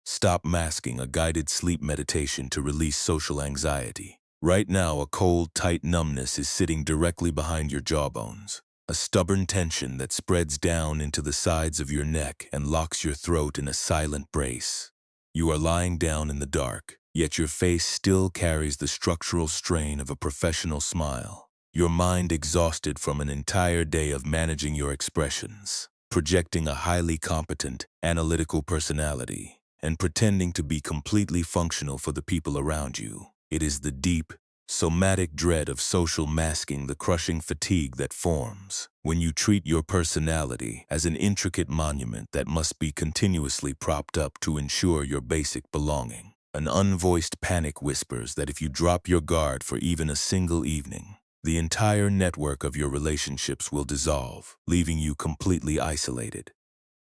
Stop Masking, a guided sleep meditation to release social anxiety. Right now, a cold, tight numbness is sitting directly behind your jawbones, a stubborn tension that spreads down into the sides of your neck and locks your throat in a silent brace. You are lying down in the dark, yet your face still carries the structural strain of a professional smile. Your mind exhausted from an entire day of managing your expressions, projecting a highly competent, analytical personality, and pretending to be completely functional for the people around you. It is the deep, somatic dread of social masking, the crushing fatigue that forms when you treat your personality as an intricate monument that must be continuously propped up to ensure your basic belonging. An unvoiced panic whispers that if you drop your guard for even a single evening, the entire network of your relationships will dissolve, leaving you completely isolated.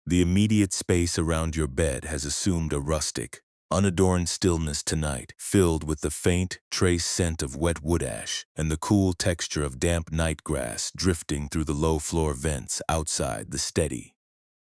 The immediate space around your bed has assumed a rustic, unadorned stillness tonight, filled with the faint, trace scent of wet wood ash and the cool texture of damp night grass drifting through the low floor vents outside. The steady,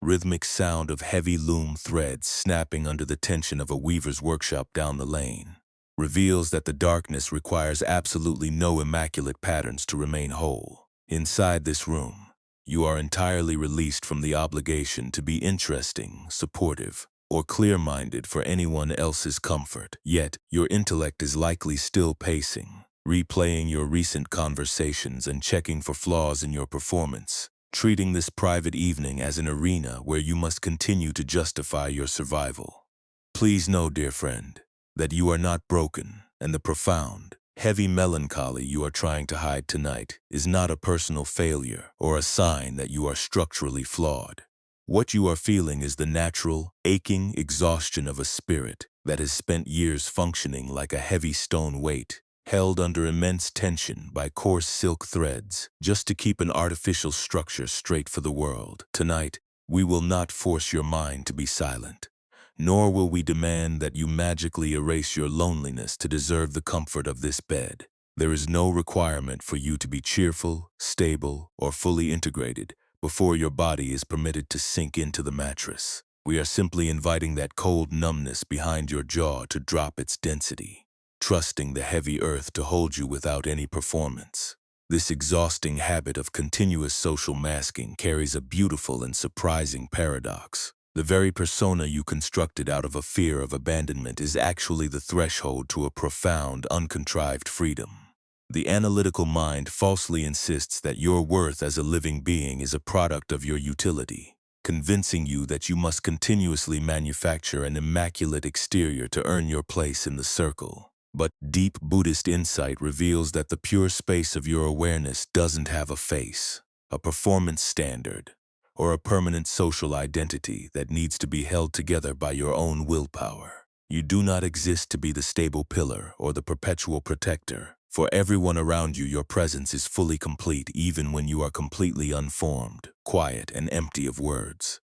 rhythmic sound of heavy loom threads snapping under the tension of a weaver's workshop down the lane reveals that the darkness requires absolutely no immaculate patterns to remain whole. Inside this room, you are entirely released from the obligation to be interesting, supportive, or clear-minded for anyone else's comfort. Yet, your intellect is likely still pacing, replaying your recent conversations and checking for flaws in your performance, treating this private evening as an arena where you must continue to justify your survival. Please know, dear friend, that you are not broken, and the profound, heavy melancholy you are trying to hide tonight is not a personal failure or a sign that you are structurally flawed. What you are feeling is the natural, aching exhaustion of a spirit that has spent years functioning like a heavy stone weight, held under immense tension by coarse silk threads just to keep an artificial structure straight for the world. Tonight, we will not force your mind to be silent, nor will we demand that you magically erase your loneliness to deserve the comfort of this bed. There is no requirement for you to be cheerful, stable, or fully integrated before your body is permitted to sink into the mattress. We are simply inviting that cold numbness behind your jaw to drop its density, trusting the heavy earth to hold you without any performance. This exhausting habit of continuous social masking carries a beautiful and surprising paradox. The very persona you constructed out of a fear of abandonment is actually the threshold to a profound, uncontrived freedom. The analytical mind falsely insists that your worth as a living being is a product of your utility, convincing you that you must continuously manufacture an immaculate exterior to earn your place in the circle. But deep Buddhist insight reveals that the pure space of your awareness doesn't have a face, a performance standard, or a permanent social identity that needs to be held together by your own willpower. You do not exist to be the stable pillar or the perpetual protector. For everyone around you, your presence is fully complete even when you are completely unformed, quiet, and empty of words.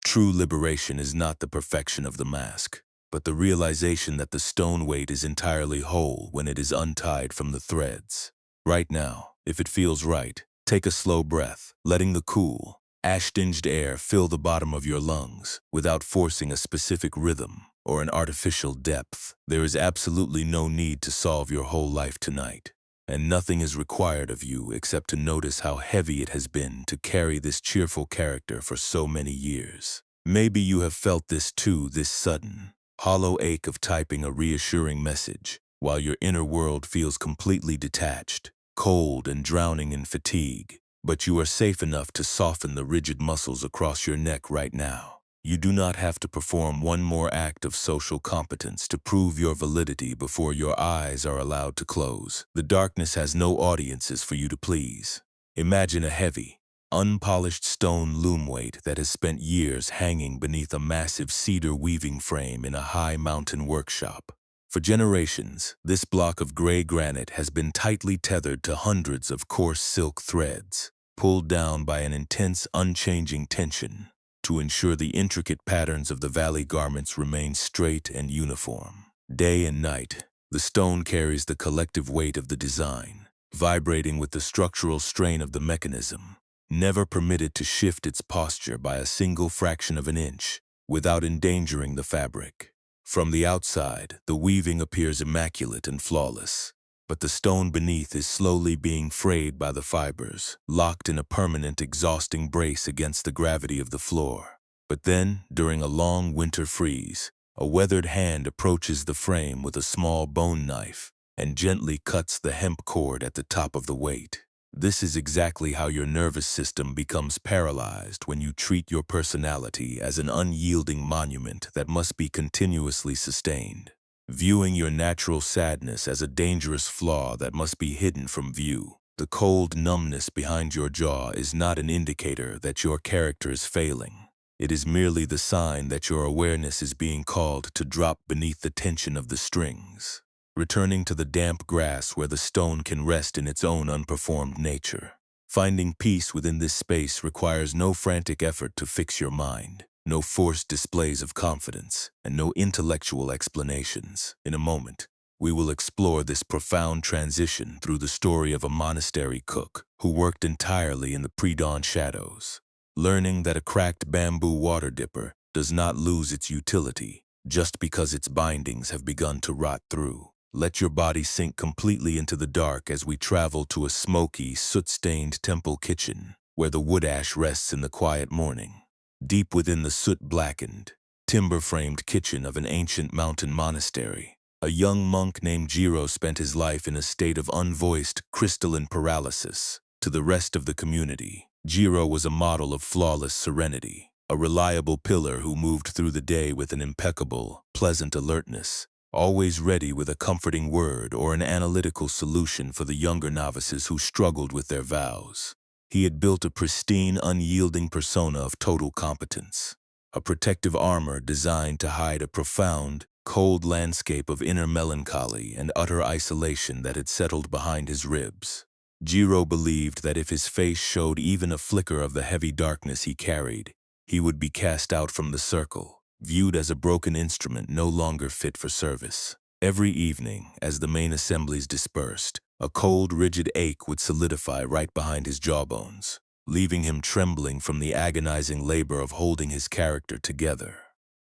True liberation is not the perfection of the mask, but the realization that the stone weight is entirely whole when it is untied from the threads. Right now, if it feels right, take a slow breath, letting the cool, ash-tinged air fill the bottom of your lungs without forcing a specific rhythm or an artificial depth. There is absolutely no need to solve your whole life tonight, and nothing is required of you except to notice how heavy it has been to carry this cheerful character for so many years. Maybe you have felt this too, this sudden, hollow ache of typing a reassuring message while your inner world feels completely detached, cold and drowning in fatigue. But you are safe enough to soften the rigid muscles across your neck right now. You do not have to perform one more act of social competence to prove your validity before your eyes are allowed to close. The darkness has no audiences for you to please. Imagine a heavy, unpolished stone loom weight that has spent years hanging beneath a massive cedar weaving frame in a high mountain workshop. For generations, this block of gray granite has been tightly tethered to hundreds of coarse silk threads, pulled down by an intense, unchanging tension to ensure the intricate patterns of the valley garments remain straight and uniform. Day and night, the stone carries the collective weight of the design, vibrating with the structural strain of the mechanism, never permitted to shift its posture by a single fraction of an inch without endangering the fabric. From the outside, the weaving appears immaculate and flawless, but the stone beneath is slowly being frayed by the fibers, locked in a permanent, exhausting brace against the gravity of the floor. But then, during a long winter freeze, a weathered hand approaches the frame with a small bone knife and gently cuts the hemp cord at the top of the weight. This is exactly how your nervous system becomes paralyzed when you treat your personality as an unyielding monument that must be continuously sustained. Viewing your natural sadness as a dangerous flaw that must be hidden from view. The cold numbness behind your jaw is not an indicator that your character is failing. It is merely the sign that your awareness is being called to drop beneath the tension of the strings, returning to the damp grass where the stone can rest in its own unperformed nature. Finding peace within this space requires no frantic effort to fix your mind, no forced displays of confidence, and no intellectual explanations. In a moment, we will explore this profound transition through the story of a monastery cook who worked entirely in the pre-dawn shadows, learning that a cracked bamboo water dipper does not lose its utility just because its bindings have begun to rot through. Let your body sink completely into the dark as we travel to a smoky, soot-stained temple kitchen where the wood ash rests in the quiet morning. Deep within the soot-blackened, timber-framed kitchen of an ancient mountain monastery, a young monk named Jiro spent his life in a state of unvoiced, crystalline paralysis. To the rest of the community, Jiro was a model of flawless serenity, a reliable pillar who moved through the day with an impeccable, pleasant alertness, always ready with a comforting word or an analytical solution for the younger novices who struggled with their vows. He had built a pristine, unyielding persona of total competence, a protective armor designed to hide a profound, cold landscape of inner melancholy and utter isolation that had settled behind his ribs. Jiro believed that if his face showed even a flicker of the heavy darkness he carried, he would be cast out from the circle, viewed as a broken instrument no longer fit for service. Every evening, as the main assemblies dispersed, a cold, rigid ache would solidify right behind his jawbones, leaving him trembling from the agonizing labor of holding his character together.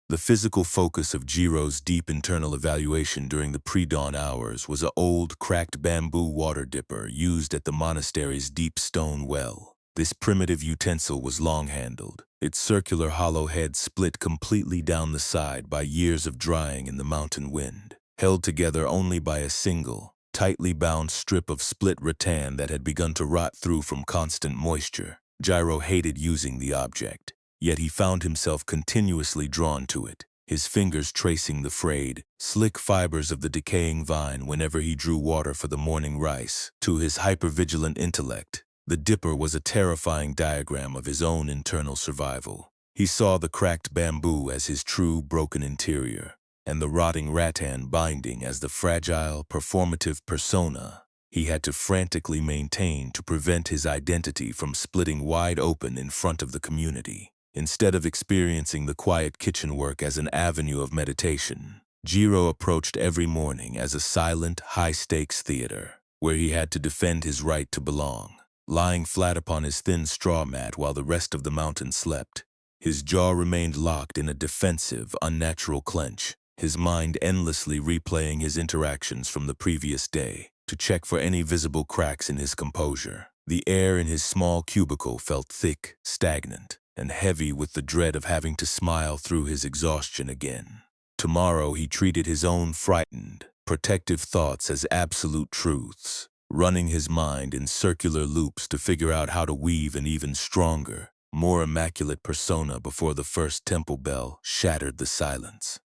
The physical focus of Jiro's deep internal evaluation during the pre-dawn hours was an old, cracked bamboo water dipper used at the monastery's deep stone well. This primitive utensil was long-handled, its circular hollow head split completely down the side by years of drying in the mountain wind, held together only by a single, tightly bound strip of split rattan that had begun to rot through from constant moisture. Jiro hated using the object, yet he found himself continuously drawn to it, his fingers tracing the frayed, slick fibers of the decaying vine whenever he drew water for the morning rice. To his hypervigilant intellect, the dipper was a terrifying diagram of his own internal survival. He saw the cracked bamboo as his true broken interior, and the rotting rattan binding as the fragile, performative persona he had to frantically maintain to prevent his identity from splitting wide open in front of the community. Instead of experiencing the quiet kitchen work as an avenue of meditation, Jiro approached every morning as a silent, high-stakes theater, where he had to defend his right to belong. Lying flat upon his thin straw mat while the rest of the mountain slept, his jaw remained locked in a defensive, unnatural clench, his mind endlessly replaying his interactions from the previous day to check for any visible cracks in his composure. The air in his small cubicle felt thick, stagnant, and heavy with the dread of having to smile through his exhaustion again. Tomorrow he treated his own frightened, protective thoughts as absolute truths, running his mind in circular loops to figure out how to weave an even stronger, more immaculate persona before the first temple bell shattered the silence.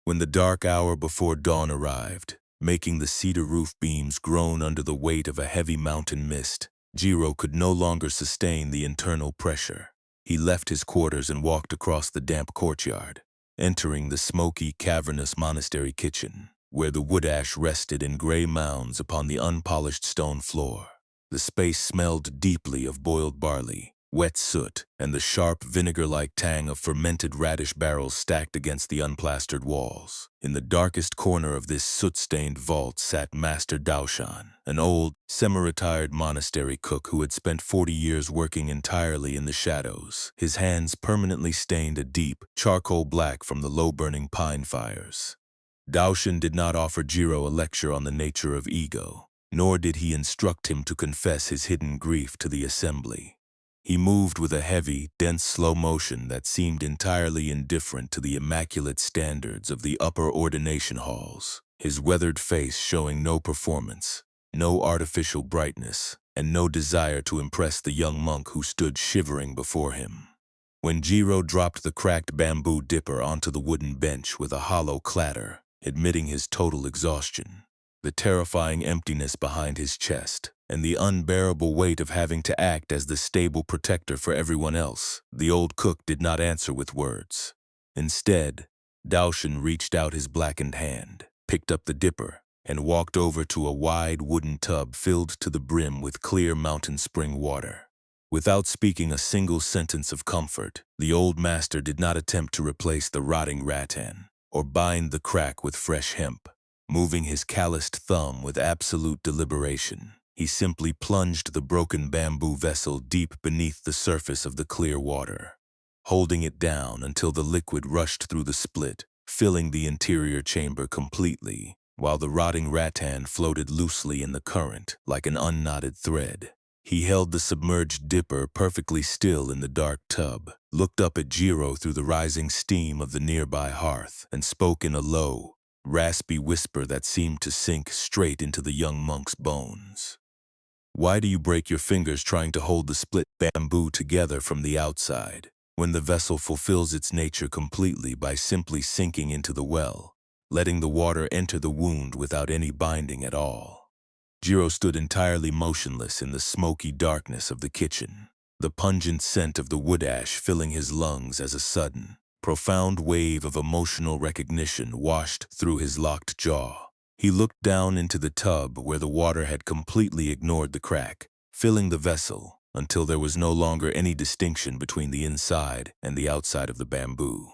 When the dark hour before dawn arrived, making the cedar roof beams groan under the weight of a heavy mountain mist, Jiro could no longer sustain the internal pressure. He left his quarters and walked across the damp courtyard, entering the smoky, cavernous monastery kitchen, where the wood ash rested in gray mounds upon the unpolished stone floor. The space smelled deeply of boiled barley, wet soot, and the sharp vinegar-like tang of fermented radish barrels stacked against the unplastered walls. In the darkest corner of this soot-stained vault sat Master Daoshan, an old, semi-retired monastery cook who had spent 40 years working entirely in the shadows, his hands permanently stained a deep, charcoal black from the low-burning pine fires. Daoshan did not offer Jiro a lecture on the nature of ego, nor did he instruct him to confess his hidden grief to the assembly. He moved with a heavy, dense slow motion that seemed entirely indifferent to the immaculate standards of the upper ordination halls, his weathered face showing no performance, no artificial brightness, and no desire to impress the young monk who stood shivering before him. When Jiro dropped the cracked bamboo dipper onto the wooden bench with a hollow clatter, admitting his total exhaustion, the terrifying emptiness behind his chest, and the unbearable weight of having to act as the stable protector for everyone else, the old cook did not answer with words. Instead, Daoshan reached out his blackened hand, picked up the dipper, and walked over to a wide wooden tub filled to the brim with clear mountain spring water. Without speaking a single sentence of comfort, the old master did not attempt to replace the rotting rattan or bind the crack with fresh hemp. Moving his calloused thumb with absolute deliberation, he simply plunged the broken bamboo vessel deep beneath the surface of the clear water, holding it down until the liquid rushed through the split, filling the interior chamber completely, while the rotting rattan floated loosely in the current like an unknotted thread. He held the submerged dipper perfectly still in the dark tub, looked up at Jiro through the rising steam of the nearby hearth, and spoke in a low, raspy whisper that seemed to sink straight into the young monk's bones. "Why do you break your fingers trying to hold the split bamboo together from the outside, when the vessel fulfills its nature completely by simply sinking into the well, letting the water enter the wound without any binding at all?" Jiro stood entirely motionless in the smoky darkness of the kitchen, the pungent scent of the wood ash filling his lungs as a sudden, profound wave of emotional recognition washed through his locked jaw. He looked down into the tub where the water had completely ignored the crack, filling the vessel until there was no longer any distinction between the inside and the outside of the bamboo.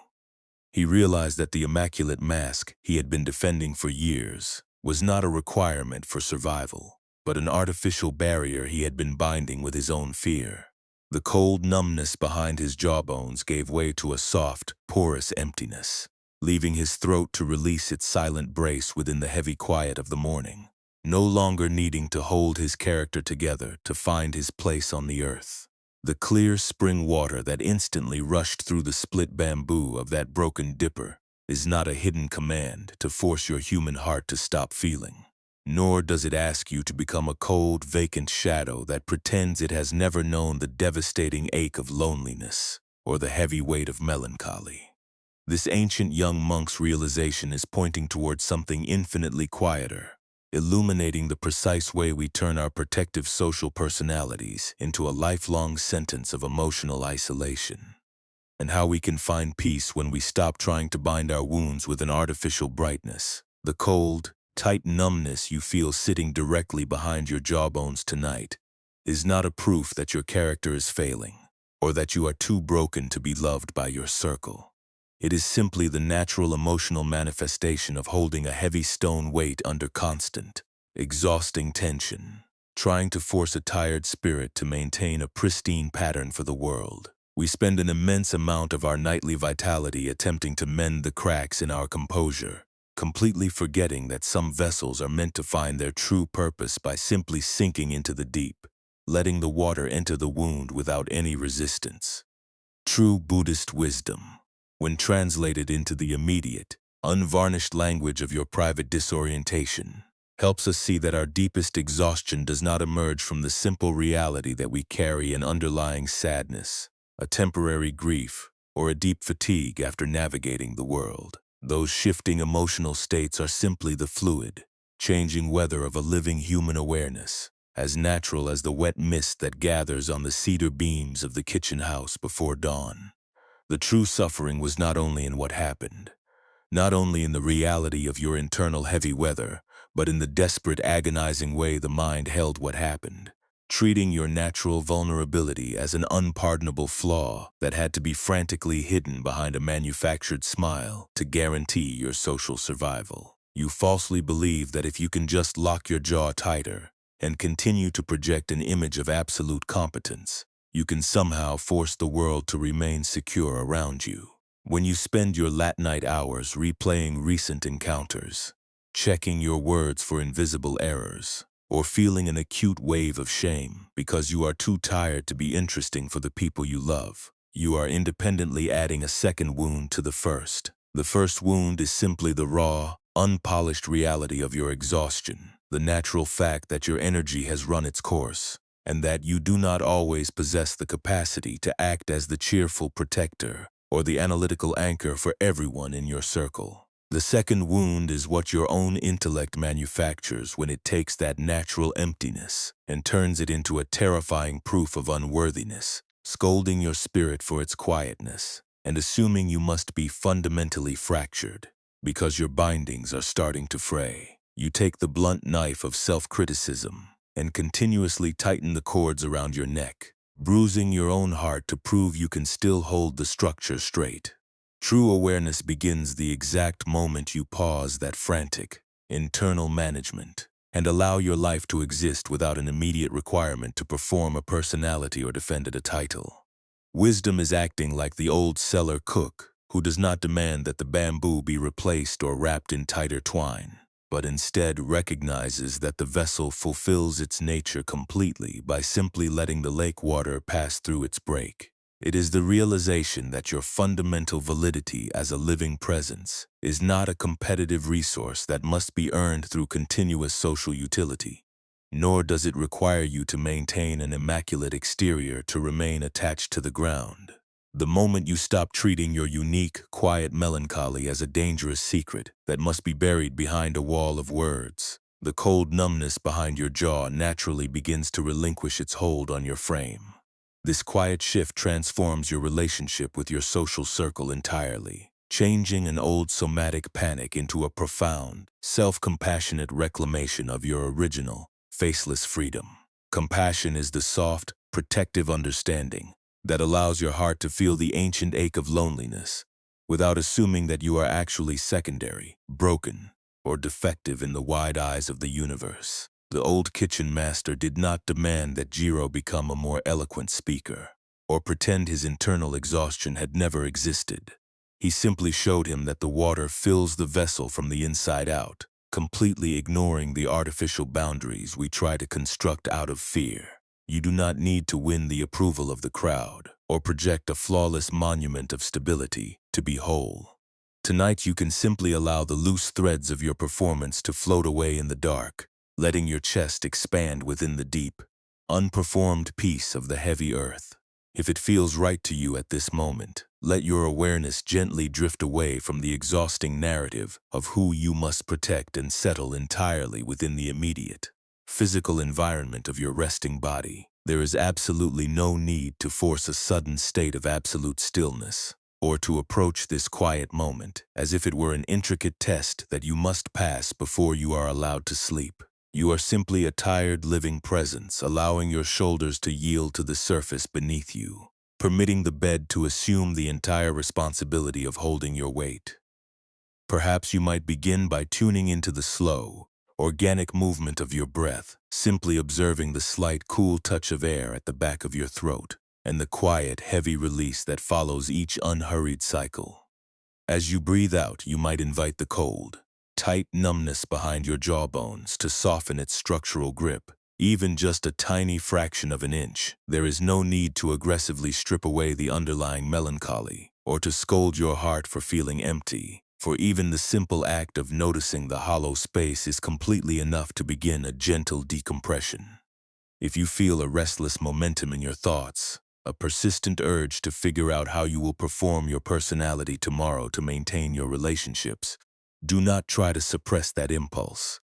He realized that the immaculate mask he had been defending for years was not a requirement for survival, but an artificial barrier he had been binding with his own fear. The cold numbness behind his jawbones gave way to a soft, porous emptiness, leaving his throat to release its silent brace within the heavy quiet of the morning, no longer needing to hold his character together to find his place on the earth. The clear spring water that instantly rushed through the split bamboo of that broken dipper is not a hidden command to force your human heart to stop feeling, nor does it ask you to become a cold, vacant shadow that pretends it has never known the devastating ache of loneliness or the heavy weight of melancholy. This ancient young monk's realization is pointing towards something infinitely quieter, illuminating the precise way we turn our protective social personalities into a lifelong sentence of emotional isolation, and how we can find peace when we stop trying to bind our wounds with an artificial brightness. The cold, tight numbness you feel sitting directly behind your jawbones tonight is not a proof that your character is failing, or that you are too broken to be loved by your circle. It is simply the natural emotional manifestation of holding a heavy stone weight under constant, exhausting tension, trying to force a tired spirit to maintain a pristine pattern for the world. We spend an immense amount of our nightly vitality attempting to mend the cracks in our composure, completely forgetting that some vessels are meant to find their true purpose by simply sinking into the deep, letting the water enter the wound without any resistance. True Buddhist wisdom, when translated into the immediate, unvarnished language of your private disorientation, helps us see that our deepest exhaustion does not emerge from the simple reality that we carry an underlying sadness, a temporary grief, or a deep fatigue after navigating the world. Those shifting emotional states are simply the fluid, changing weather of a living human awareness, as natural as the wet mist that gathers on the cedar beams of the kitchen house before dawn. The true suffering was not only in what happened, not only in the reality of your internal heavy weather, but in the desperate, agonizing way the mind held what happened, treating your natural vulnerability as an unpardonable flaw that had to be frantically hidden behind a manufactured smile to guarantee your social survival. You falsely believe that if you can just lock your jaw tighter and continue to project an image of absolute competence, you can somehow force the world to remain secure around you. When you spend your late night hours replaying recent encounters, checking your words for invisible errors, or feeling an acute wave of shame because you are too tired to be interesting for the people you love, you are independently adding a second wound to the first. The first wound is simply the raw, unpolished reality of your exhaustion, the natural fact that your energy has run its course, and that you do not always possess the capacity to act as the cheerful protector or the analytical anchor for everyone in your circle. The second wound is what your own intellect manufactures when it takes that natural emptiness and turns it into a terrifying proof of unworthiness, scolding your spirit for its quietness and assuming you must be fundamentally fractured because your bindings are starting to fray. You take the blunt knife of self-criticism and continuously tighten the cords around your neck, bruising your own heart to prove you can still hold the structure straight. True awareness begins the exact moment you pause that frantic, internal management and allow your life to exist without an immediate requirement to perform a personality or defend a title. Wisdom is acting like the old cellar cook who does not demand that the bamboo be replaced or wrapped in tighter twine, but instead recognizes that the vessel fulfills its nature completely by simply letting the lake water pass through its break. It is the realization that your fundamental validity as a living presence is not a competitive resource that must be earned through continuous social utility, nor does it require you to maintain an immaculate exterior to remain attached to the ground. The moment you stop treating your unique, quiet melancholy as a dangerous secret that must be buried behind a wall of words, the cold numbness behind your jaw naturally begins to relinquish its hold on your frame. This quiet shift transforms your relationship with your social circle entirely, changing an old somatic panic into a profound, self-compassionate reclamation of your original, faceless freedom. Compassion is the soft, protective understanding that allows your heart to feel the ancient ache of loneliness without assuming that you are actually secondary, broken, or defective in the wide eyes of the universe. The old kitchen master did not demand that Jiro become a more eloquent speaker or pretend his internal exhaustion had never existed. He simply showed him that the water fills the vessel from the inside out, completely ignoring the artificial boundaries we try to construct out of fear. You do not need to win the approval of the crowd or project a flawless monument of stability to be whole. Tonight you can simply allow the loose threads of your performance to float away in the dark, letting your chest expand within the deep, unperformed peace of the heavy earth. If it feels right to you at this moment, let your awareness gently drift away from the exhausting narrative of who you must protect and settle entirely within the immediate, physical environment of your resting body. There is absolutely no need to force a sudden state of absolute stillness, or to approach this quiet moment as if it were an intricate test that you must pass before you are allowed to sleep. You are simply a tired living presence, allowing your shoulders to yield to the surface beneath you, permitting the bed to assume the entire responsibility of holding your weight. Perhaps you might begin by tuning into the slow, organic movement of your breath, simply observing the slight cool touch of air at the back of your throat and the quiet, heavy release that follows each unhurried cycle. As you breathe out, you might invite the cold, tight numbness behind your jawbones to soften its structural grip, even just a tiny fraction of an inch. There is no need to aggressively strip away the underlying melancholy or to scold your heart for feeling empty, for even the simple act of noticing the hollow space is completely enough to begin a gentle decompression. If you feel a restless momentum in your thoughts, a persistent urge to figure out how you will perform your personality tomorrow to maintain your relationships, do not try to suppress that impulse.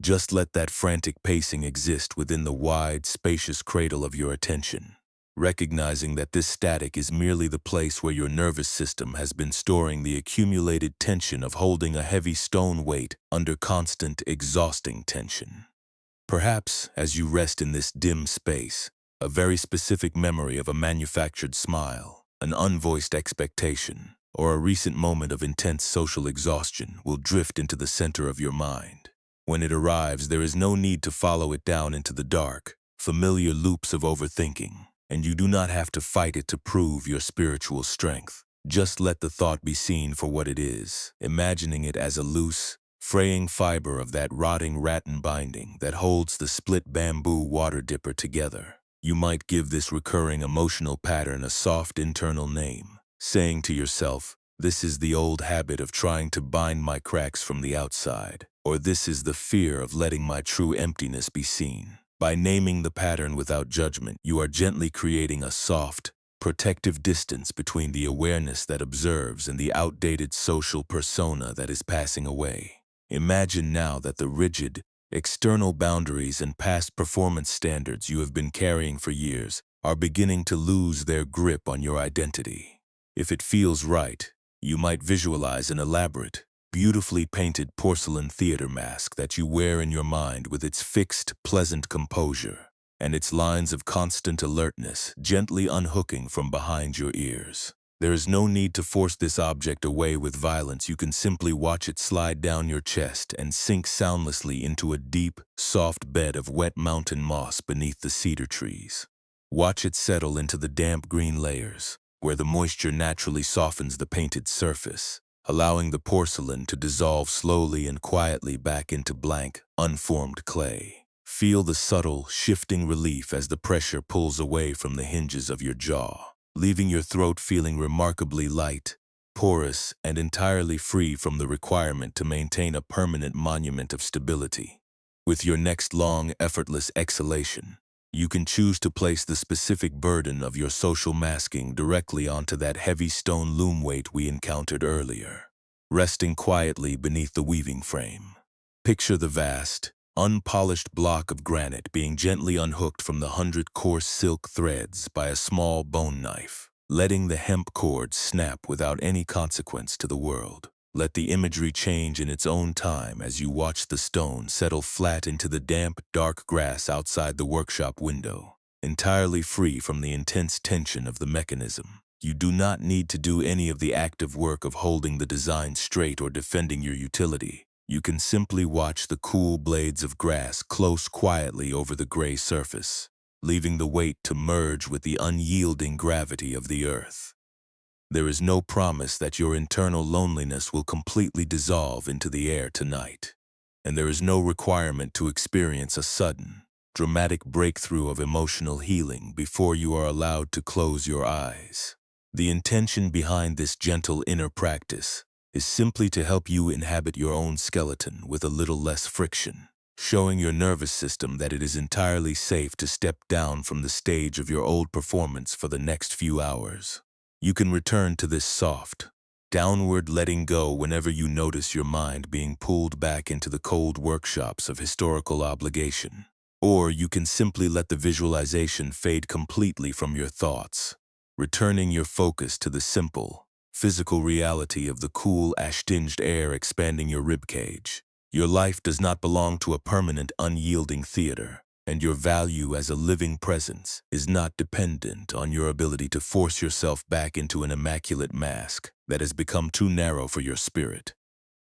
Just let that frantic pacing exist within the wide, spacious cradle of your attention, recognizing that this static is merely the place where your nervous system has been storing the accumulated tension of holding a heavy stone weight under constant, exhausting tension. Perhaps, as you rest in this dim space, a very specific memory of a manufactured smile, an unvoiced expectation, or a recent moment of intense social exhaustion will drift into the center of your mind. When it arrives, there is no need to follow it down into the dark, familiar loops of overthinking, and you do not have to fight it to prove your spiritual strength. Just let the thought be seen for what it is, imagining it as a loose, fraying fiber of that rotting rattan binding that holds the split bamboo water dipper together. You might give this recurring emotional pattern a soft internal name, saying to yourself, "This is the old habit of trying to bind my cracks from the outside," or "This is the fear of letting my true emptiness be seen." By naming the pattern without judgment, you are gently creating a soft, protective distance between the awareness that observes and the outdated social persona that is passing away. Imagine now that the rigid, external boundaries and past performance standards you have been carrying for years are beginning to lose their grip on your identity. If it feels right, you might visualize an elaborate, beautifully painted porcelain theater mask that you wear in your mind with its fixed, pleasant composure and its lines of constant alertness gently unhooking from behind your ears. There is no need to force this object away with violence. You can simply watch it slide down your chest and sink soundlessly into a deep, soft bed of wet mountain moss beneath the cedar trees. Watch it settle into the damp green layers, where the moisture naturally softens the painted surface, allowing the porcelain to dissolve slowly and quietly back into blank, unformed clay. Feel the subtle, shifting relief as the pressure pulls away from the hinges of your jaw, leaving your throat feeling remarkably light, porous, and entirely free from the requirement to maintain a permanent monument of stability. With your next long, effortless exhalation, you can choose to place the specific burden of your social masking directly onto that heavy stone loom weight we encountered earlier, resting quietly beneath the weaving frame. Picture the vast, unpolished block of granite being gently unhooked from the 100 coarse silk threads by a small bone knife, letting the hemp cord snap without any consequence to the world. Let the imagery change in its own time as you watch the stone settle flat into the damp, dark grass outside the workshop window, entirely free from the intense tension of the mechanism. You do not need to do any of the active work of holding the design straight or defending your utility. You can simply watch the cool blades of grass close quietly over the gray surface, leaving the weight to merge with the unyielding gravity of the earth. There is no promise that your internal loneliness will completely dissolve into the air tonight, and there is no requirement to experience a sudden, dramatic breakthrough of emotional healing before you are allowed to close your eyes. The intention behind this gentle inner practice is simply to help you inhabit your own skeleton with a little less friction, showing your nervous system that it is entirely safe to step down from the stage of your old performance for the next few hours. You can return to this soft, downward letting go whenever you notice your mind being pulled back into the cold workshops of historical obligation. Or you can simply let the visualization fade completely from your thoughts, returning your focus to the simple, physical reality of the cool, ash-tinged air expanding your ribcage. Your life does not belong to a permanent, unyielding theater, and your value as a living presence is not dependent on your ability to force yourself back into an immaculate mask that has become too narrow for your spirit.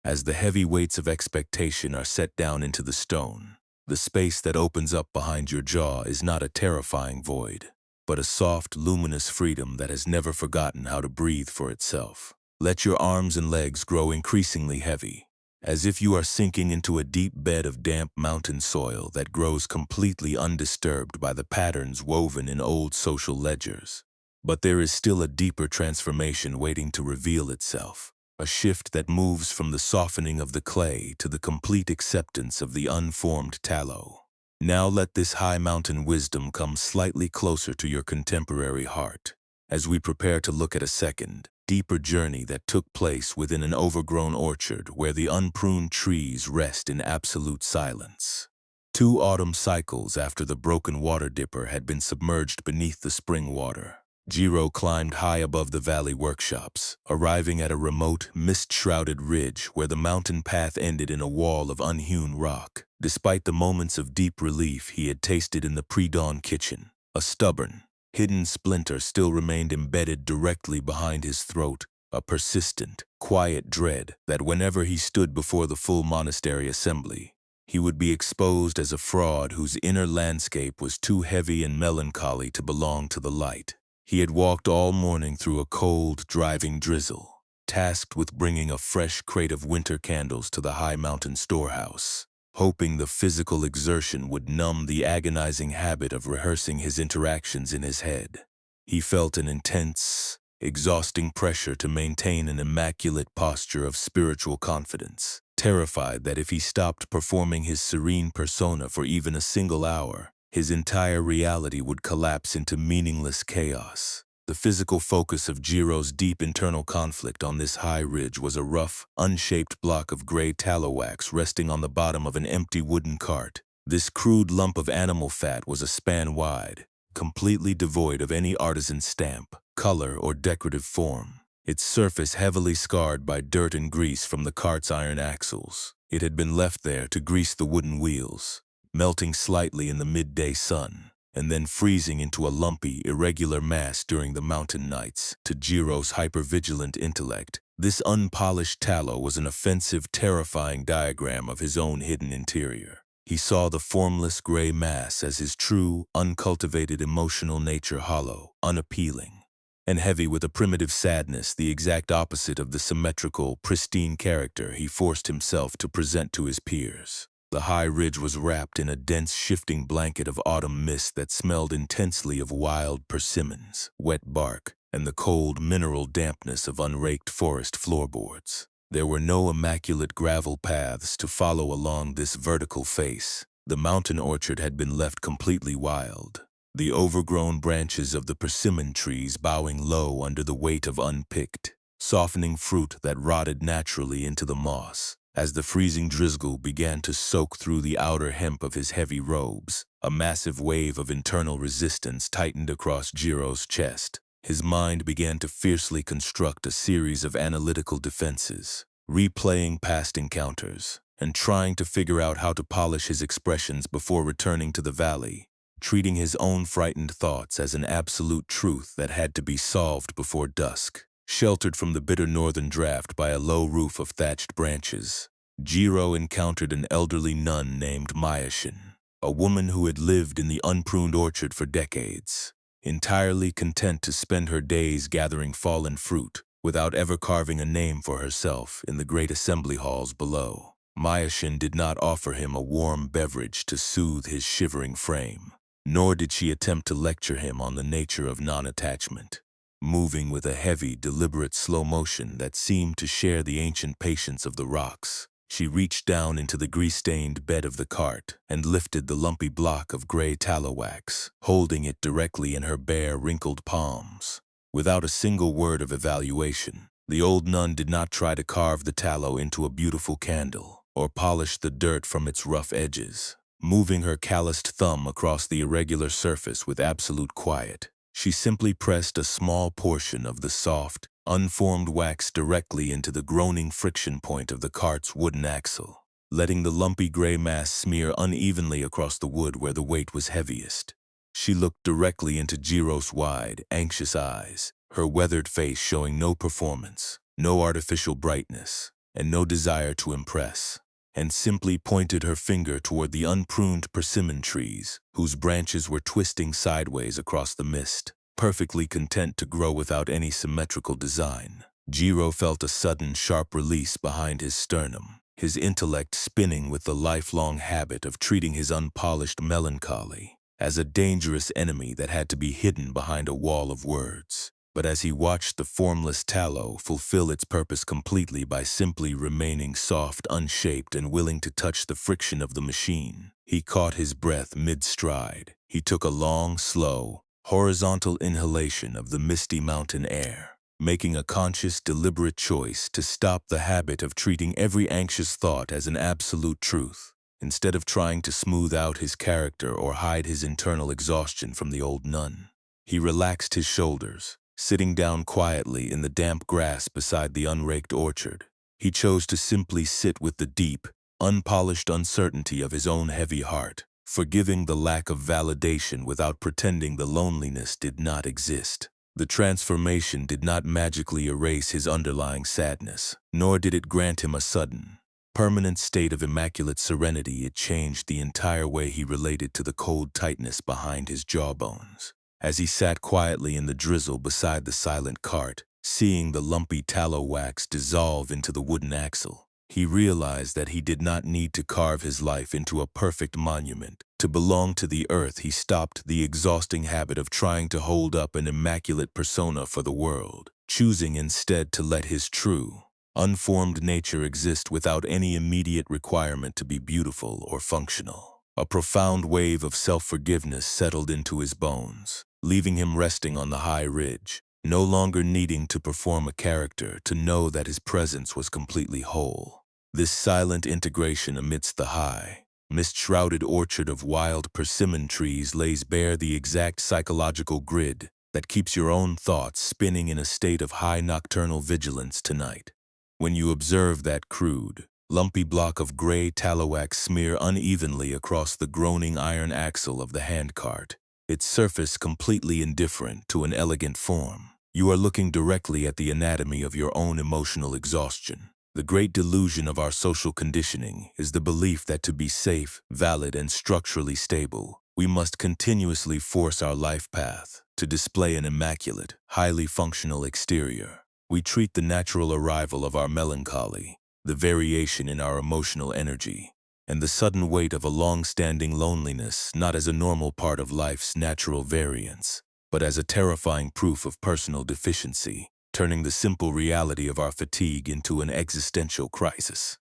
As the heavy weights of expectation are set down into the stone, the space that opens up behind your jaw is not a terrifying void, but a soft, luminous freedom that has never forgotten how to breathe for itself. Let your arms and legs grow increasingly heavy, as if you are sinking into a deep bed of damp mountain soil that grows completely undisturbed by the patterns woven in old social ledgers. But there is still a deeper transformation waiting to reveal itself, a shift that moves from the softening of the clay to the complete acceptance of the unformed tallow. Now let this high mountain wisdom come slightly closer to your contemporary heart, as we prepare to look at a second, deeper journey that took place within an overgrown orchard where the unpruned trees rest in absolute silence. 2 autumn cycles after the broken water dipper had been submerged beneath the spring water, Jiro climbed high above the valley workshops, arriving at a remote, mist-shrouded ridge where the mountain path ended in a wall of unhewn rock. Despite the moments of deep relief he had tasted in the pre-dawn kitchen, a stubborn, hidden splinter still remained embedded directly behind his throat, a persistent, quiet dread that whenever he stood before the full monastery assembly, he would be exposed as a fraud whose inner landscape was too heavy and melancholy to belong to the light. He had walked all morning through a cold, driving drizzle, tasked with bringing a fresh crate of winter candles to the high mountain storehouse, hoping the physical exertion would numb the agonizing habit of rehearsing his interactions in his head. He felt an intense, exhausting pressure to maintain an immaculate posture of spiritual confidence, terrified that if he stopped performing his serene persona for even a single hour, his entire reality would collapse into meaningless chaos. The physical focus of Jiro's deep internal conflict on this high ridge was a rough, unshaped block of gray tallow wax resting on the bottom of an empty wooden cart. This crude lump of animal fat was a span wide, completely devoid of any artisan stamp, color, or decorative form, its surface heavily scarred by dirt and grease from the cart's iron axles. It had been left there to grease the wooden wheels, melting slightly in the midday sun, and then freezing into a lumpy, irregular mass during the mountain nights. To Jiro's hypervigilant intellect, this unpolished tallow was an offensive, terrifying diagram of his own hidden interior. He saw the formless gray mass as his true, uncultivated emotional nature, hollow, unappealing, and heavy with a primitive sadness, the exact opposite of the symmetrical, pristine character he forced himself to present to his peers. The high ridge was wrapped in a dense, shifting blanket of autumn mist that smelled intensely of wild persimmons, wet bark, and the cold, mineral dampness of unraked forest floorboards. There were no immaculate gravel paths to follow along this vertical face. The mountain orchard had been left completely wild, the overgrown branches of the persimmon trees bowing low under the weight of unpicked, softening fruit that rotted naturally into the moss. As the freezing drizzle began to soak through the outer hemp of his heavy robes, a massive wave of internal resistance tightened across Jiro's chest. His mind began to fiercely construct a series of analytical defenses, replaying past encounters, and trying to figure out how to polish his expressions before returning to the valley, treating his own frightened thoughts as an absolute truth that had to be solved before dusk. Sheltered from the bitter northern draft by a low roof of thatched branches, Jiro encountered an elderly nun named Myashin, a woman who had lived in the unpruned orchard for decades, entirely content to spend her days gathering fallen fruit without ever carving a name for herself in the great assembly halls below. Myashin did not offer him a warm beverage to soothe his shivering frame, nor did she attempt to lecture him on the nature of non-attachment. Moving with a heavy, deliberate slow motion that seemed to share the ancient patience of the rocks, she reached down into the grease-stained bed of the cart and lifted the lumpy block of gray tallow wax, holding it directly in her bare, wrinkled palms. Without a single word of evaluation, the old nun did not try to carve the tallow into a beautiful candle or polish the dirt from its rough edges. Moving her calloused thumb across the irregular surface with absolute quiet, she simply pressed a small portion of the soft, unformed wax directly into the groaning friction point of the cart's wooden axle, letting the lumpy gray mass smear unevenly across the wood where the weight was heaviest. She looked directly into Jiro's wide, anxious eyes, her weathered face showing no performance, no artificial brightness, and no desire to impress, and simply pointed her finger toward the unpruned persimmon trees, whose branches were twisting sideways across the mist, perfectly content to grow without any symmetrical design. Jiro felt a sudden, sharp release behind his sternum, his intellect spinning with the lifelong habit of treating his unpolished melancholy as a dangerous enemy that had to be hidden behind a wall of words. But as he watched the formless tallow fulfill its purpose completely by simply remaining soft, unshaped, and willing to touch the friction of the machine, he caught his breath mid-stride. He took a long, slow, horizontal inhalation of the misty mountain air, making a conscious, deliberate choice to stop the habit of treating every anxious thought as an absolute truth, instead of trying to smooth out his character or hide his internal exhaustion from the old nun. He relaxed his shoulders, sitting down quietly in the damp grass beside the unraked orchard. He chose to simply sit with the deep, unpolished uncertainty of his own heavy heart, forgiving the lack of validation without pretending the loneliness did not exist. The transformation did not magically erase his underlying sadness, nor did it grant him a sudden, permanent state of immaculate serenity. It changed the entire way he related to the cold tightness behind his jawbones. As he sat quietly in the drizzle beside the silent cart, seeing the lumpy tallow wax dissolve into the wooden axle, he realized that he did not need to carve his life into a perfect monument. To belong to the earth, he stopped the exhausting habit of trying to hold up an immaculate persona for the world, choosing instead to let his true, unformed nature exist without any immediate requirement to be beautiful or functional. A profound wave of self-forgiveness settled into his bones, leaving him resting on the high ridge, no longer needing to perform a character to know that his presence was completely whole. This silent integration amidst the high, mist-shrouded orchard of wild persimmon trees lays bare the exact psychological grid that keeps your own thoughts spinning in a state of high nocturnal vigilance tonight. When you observe that crude, lumpy block of gray tallow wax smear unevenly across the groaning iron axle of the handcart, its surface completely indifferent to an elegant form, you are looking directly at the anatomy of your own emotional exhaustion. The great delusion of our social conditioning is the belief that to be safe, valid, and structurally stable, we must continuously force our life path to display an immaculate, highly functional exterior. We treat the natural arrival of our melancholy, the variation in our emotional energy, and the sudden weight of a long-standing loneliness not as a normal part of life's natural variance, but as a terrifying proof of personal deficiency, turning the simple reality of our fatigue into an existential crisis.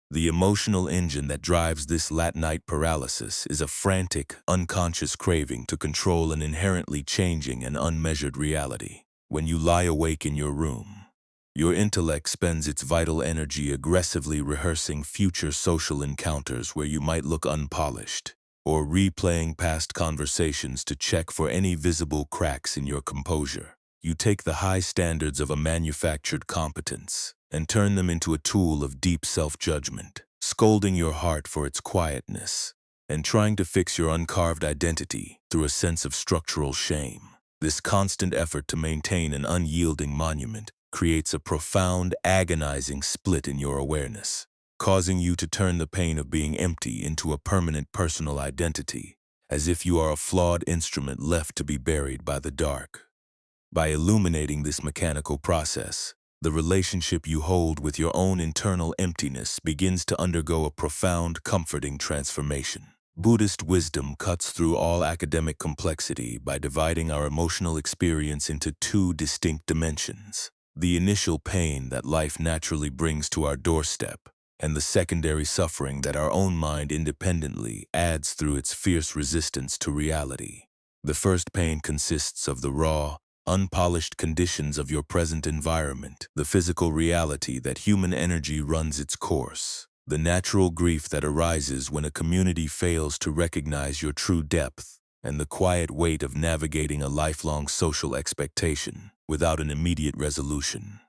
The emotional engine that drives this late-night paralysis is a frantic, unconscious craving to control an inherently changing and unmeasured reality. When you lie awake in your room, your intellect spends its vital energy aggressively rehearsing future social encounters where you might look unpolished, or replaying past conversations to check for any visible cracks in your composure. You take the high standards of a manufactured competence and turn them into a tool of deep self-judgment, scolding your heart for its quietness and trying to fix your uncarved identity through a sense of structural shame. This constant effort to maintain an unyielding monument creates a profound, agonizing split in your awareness, causing you to turn the pain of being empty into a permanent personal identity, as if you are a flawed instrument left to be buried by the dark. By illuminating this mechanical process, the relationship you hold with your own internal emptiness begins to undergo a profound, comforting transformation. Buddhist wisdom cuts through all academic complexity by dividing our emotional experience into two distinct dimensions: the initial pain that life naturally brings to our doorstep, and the secondary suffering that our own mind independently adds through its fierce resistance to reality. The first pain consists of the raw, unpolished conditions of your present environment, the physical reality that human energy runs its course, the natural grief that arises when a community fails to recognize your true depth, and the quiet weight of navigating a lifelong social expectation without an immediate resolution.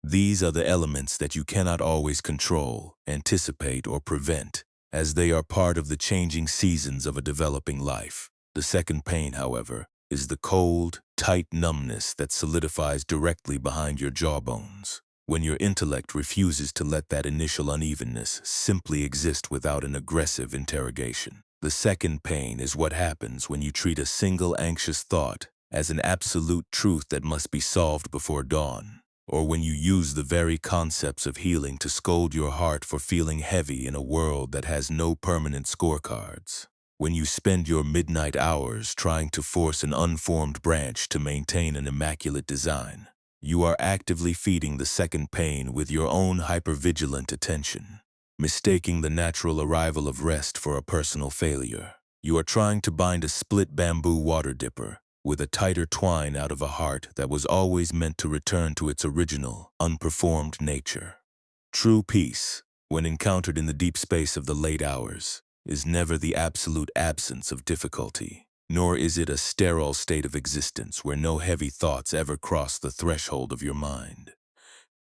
These are the elements that you cannot always control, anticipate, or prevent, as they are part of the changing seasons of a developing life. The second pain, however, is the cold, tight numbness that solidifies directly behind your jawbones, when your intellect refuses to let that initial unevenness simply exist without an aggressive interrogation. The second pain is what happens when you treat a single anxious thought as an absolute truth that must be solved before dawn, or when you use the very concepts of healing to scold your heart for feeling heavy in a world that has no permanent scorecards. When you spend your midnight hours trying to force an unformed branch to maintain an immaculate design, you are actively feeding the second pain with your own hypervigilant attention, mistaking the natural arrival of rest for a personal failure. You are trying to bind a split bamboo water dipper with a tighter twine out of a heart that was always meant to return to its original, unperformed nature. True peace, when encountered in the deep space of the late hours, is never the absolute absence of difficulty. nor is it a sterile state of existence where no heavy thoughts ever cross the threshold of your mind.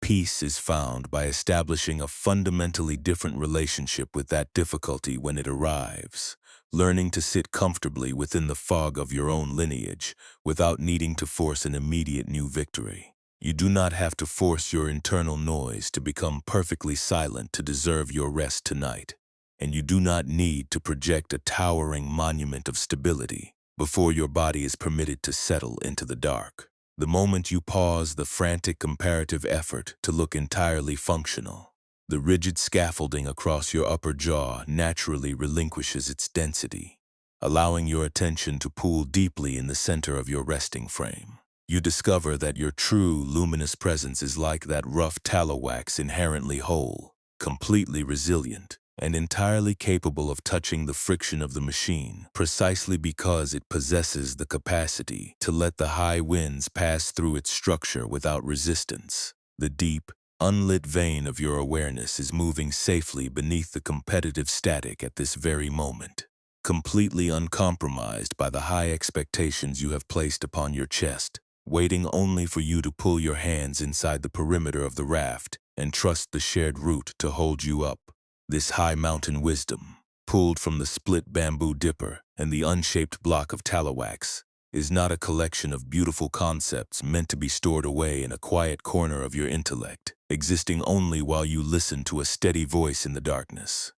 Peace is found by establishing a fundamentally different relationship with that difficulty when it arrives, learning to sit comfortably within the fog of your own lineage without needing to force an immediate new victory. You do not have to force your internal noise to become perfectly silent to deserve your rest tonight, and you do not need to project a towering monument of stability before your body is permitted to settle into the dark. The moment you pause the frantic comparative effort to look entirely functional, the rigid scaffolding across your upper jaw naturally relinquishes its density, allowing your attention to pool deeply in the center of your resting frame. You discover that your true luminous presence is like that rough tallow wax, inherently whole, completely resilient, and entirely capable of touching the friction of the machine, precisely because it possesses the capacity to let the high winds pass through its structure without resistance. The deep, unlit vein of your awareness is moving safely beneath the competitive static at this very moment, completely uncompromised by the high expectations you have placed upon your chest, waiting only for you to pull your hands inside the perimeter of the raft and trust the shared root to hold you up. This high mountain wisdom, pulled from the split bamboo dipper and the unshaped block of tallow wax, is not a collection of beautiful concepts meant to be stored away in a quiet corner of your intellect, existing only while you listen to a steady voice in the darkness.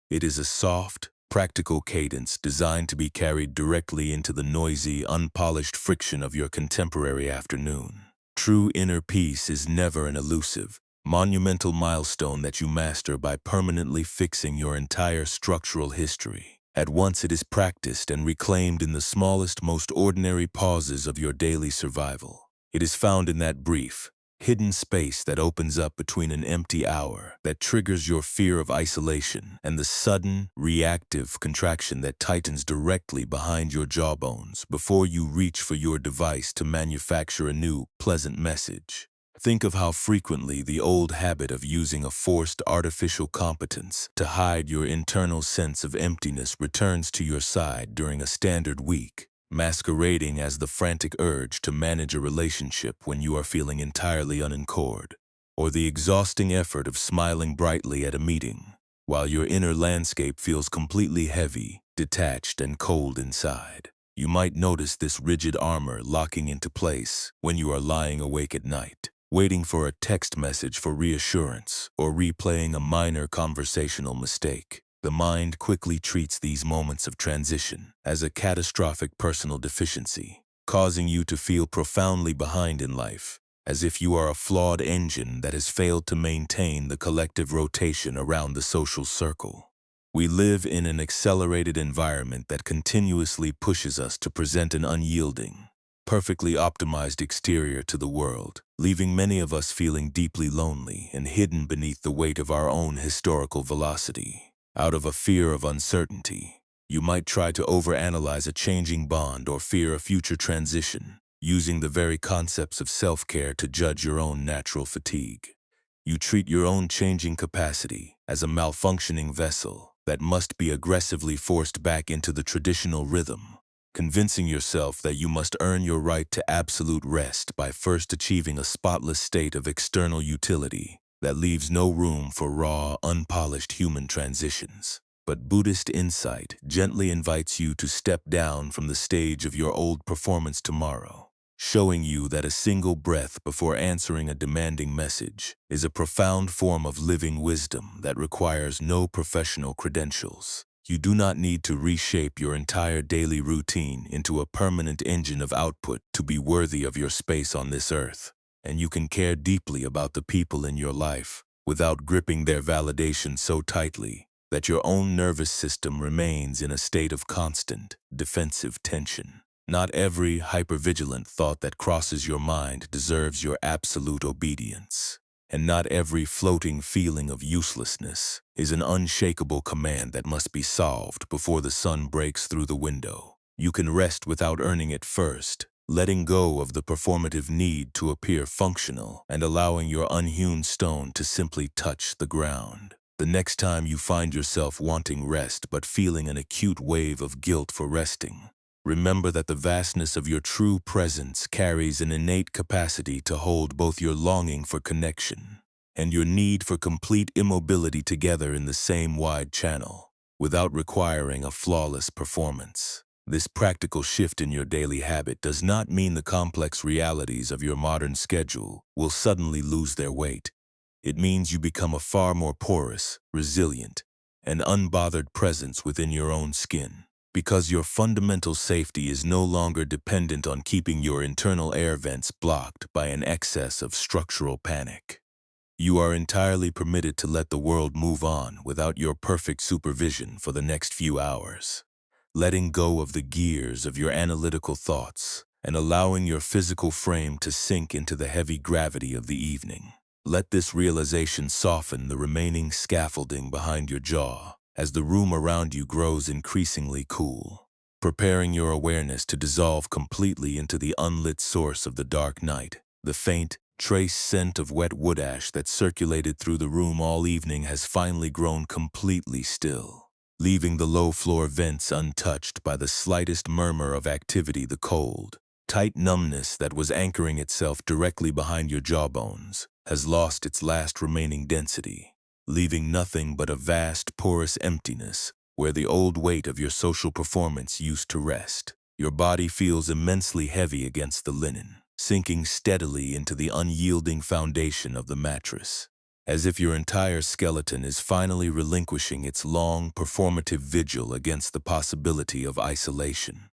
It is a soft, practical cadence designed to be carried directly into the noisy, unpolished friction of your contemporary afternoon. True inner peace is never an elusive, monumental milestone that you master by permanently fixing your entire structural history. At once it is practiced and reclaimed in the smallest, most ordinary pauses of your daily survival. It is found in that brief, hidden space that opens up between an empty hour that triggers your fear of isolation and the sudden, reactive contraction that tightens directly behind your jawbones before you reach for your device to manufacture a new, pleasant message. Think of how frequently the old habit of using a forced artificial competence to hide your internal sense of emptiness returns to your side during a standard week, masquerading as the frantic urge to manage a relationship when you are feeling entirely unanchored, or the exhausting effort of smiling brightly at a meeting, while your inner landscape feels completely heavy, detached, and cold inside. You might notice this rigid armor locking into place when you are lying awake at night, waiting for a text message for reassurance or replaying a minor conversational mistake. The mind quickly treats these moments of transition as a catastrophic personal deficiency, causing you to feel profoundly behind in life, as if you are a flawed engine that has failed to maintain the collective rotation around the social circle. We live in an accelerated environment that continuously pushes us to present an unyielding, perfectly optimized exterior to the world, leaving many of us feeling deeply lonely and hidden beneath the weight of our own historical velocity. Out of a fear of uncertainty, you might try to overanalyze a changing bond or fear a future transition, using the very concepts of self-care to judge your own natural fatigue. You treat your own changing capacity as a malfunctioning vessel that must be aggressively forced back into the traditional rhythm, convincing yourself that you must earn your right to absolute rest by first achieving a spotless state of external utility that leaves no room for raw, unpolished human transitions. But Buddhist insight gently invites you to step down from the stage of your old performance tomorrow, showing you that a single breath before answering a demanding message is a profound form of living wisdom that requires no professional credentials. You do not need to reshape your entire daily routine into a permanent engine of output to be worthy of your space on this earth, and you can care deeply about the people in your life without gripping their validation so tightly that your own nervous system remains in a state of constant, defensive tension. Not every hypervigilant thought that crosses your mind deserves your absolute obedience. And not every floating feeling of uselessness is an unshakable command that must be solved before the sun breaks through the window. You can rest without earning it first, letting go of the performative need to appear functional and allowing your unhewn stone to simply touch the ground. The next time you find yourself wanting rest but feeling an acute wave of guilt for resting, Remember that the vastness of your true presence carries an innate capacity to hold both your longing for connection and your need for complete immobility together in the same wide channel, without requiring a flawless performance. This practical shift in your daily habit does not mean the complex realities of your modern schedule will suddenly lose their weight. It means you become a far more porous, resilient, and unbothered presence within your own skin, because your fundamental safety is no longer dependent on keeping your internal air vents blocked by an excess of structural panic. You are entirely permitted to let the world move on without your perfect supervision for the next few hours, letting go of the gears of your analytical thoughts and allowing your physical frame to sink into the heavy gravity of the evening. Let this realization soften the remaining scaffolding behind your jaw as the room around you grows increasingly cool, preparing your awareness to dissolve completely into the unlit source of the dark night. The faint, trace scent of wet wood ash that circulated through the room all evening has finally grown completely still, leaving the low-floor vents untouched by the slightest murmur of activity. The cold, tight numbness that was anchoring itself directly behind your jawbones has lost its last remaining density, leaving nothing but a vast, porous emptiness where the old weight of your social performance used to rest. Your body feels immensely heavy against the linen, sinking steadily into the unyielding foundation of the mattress, as if your entire skeleton is finally relinquishing its long, performative vigil against the possibility of isolation.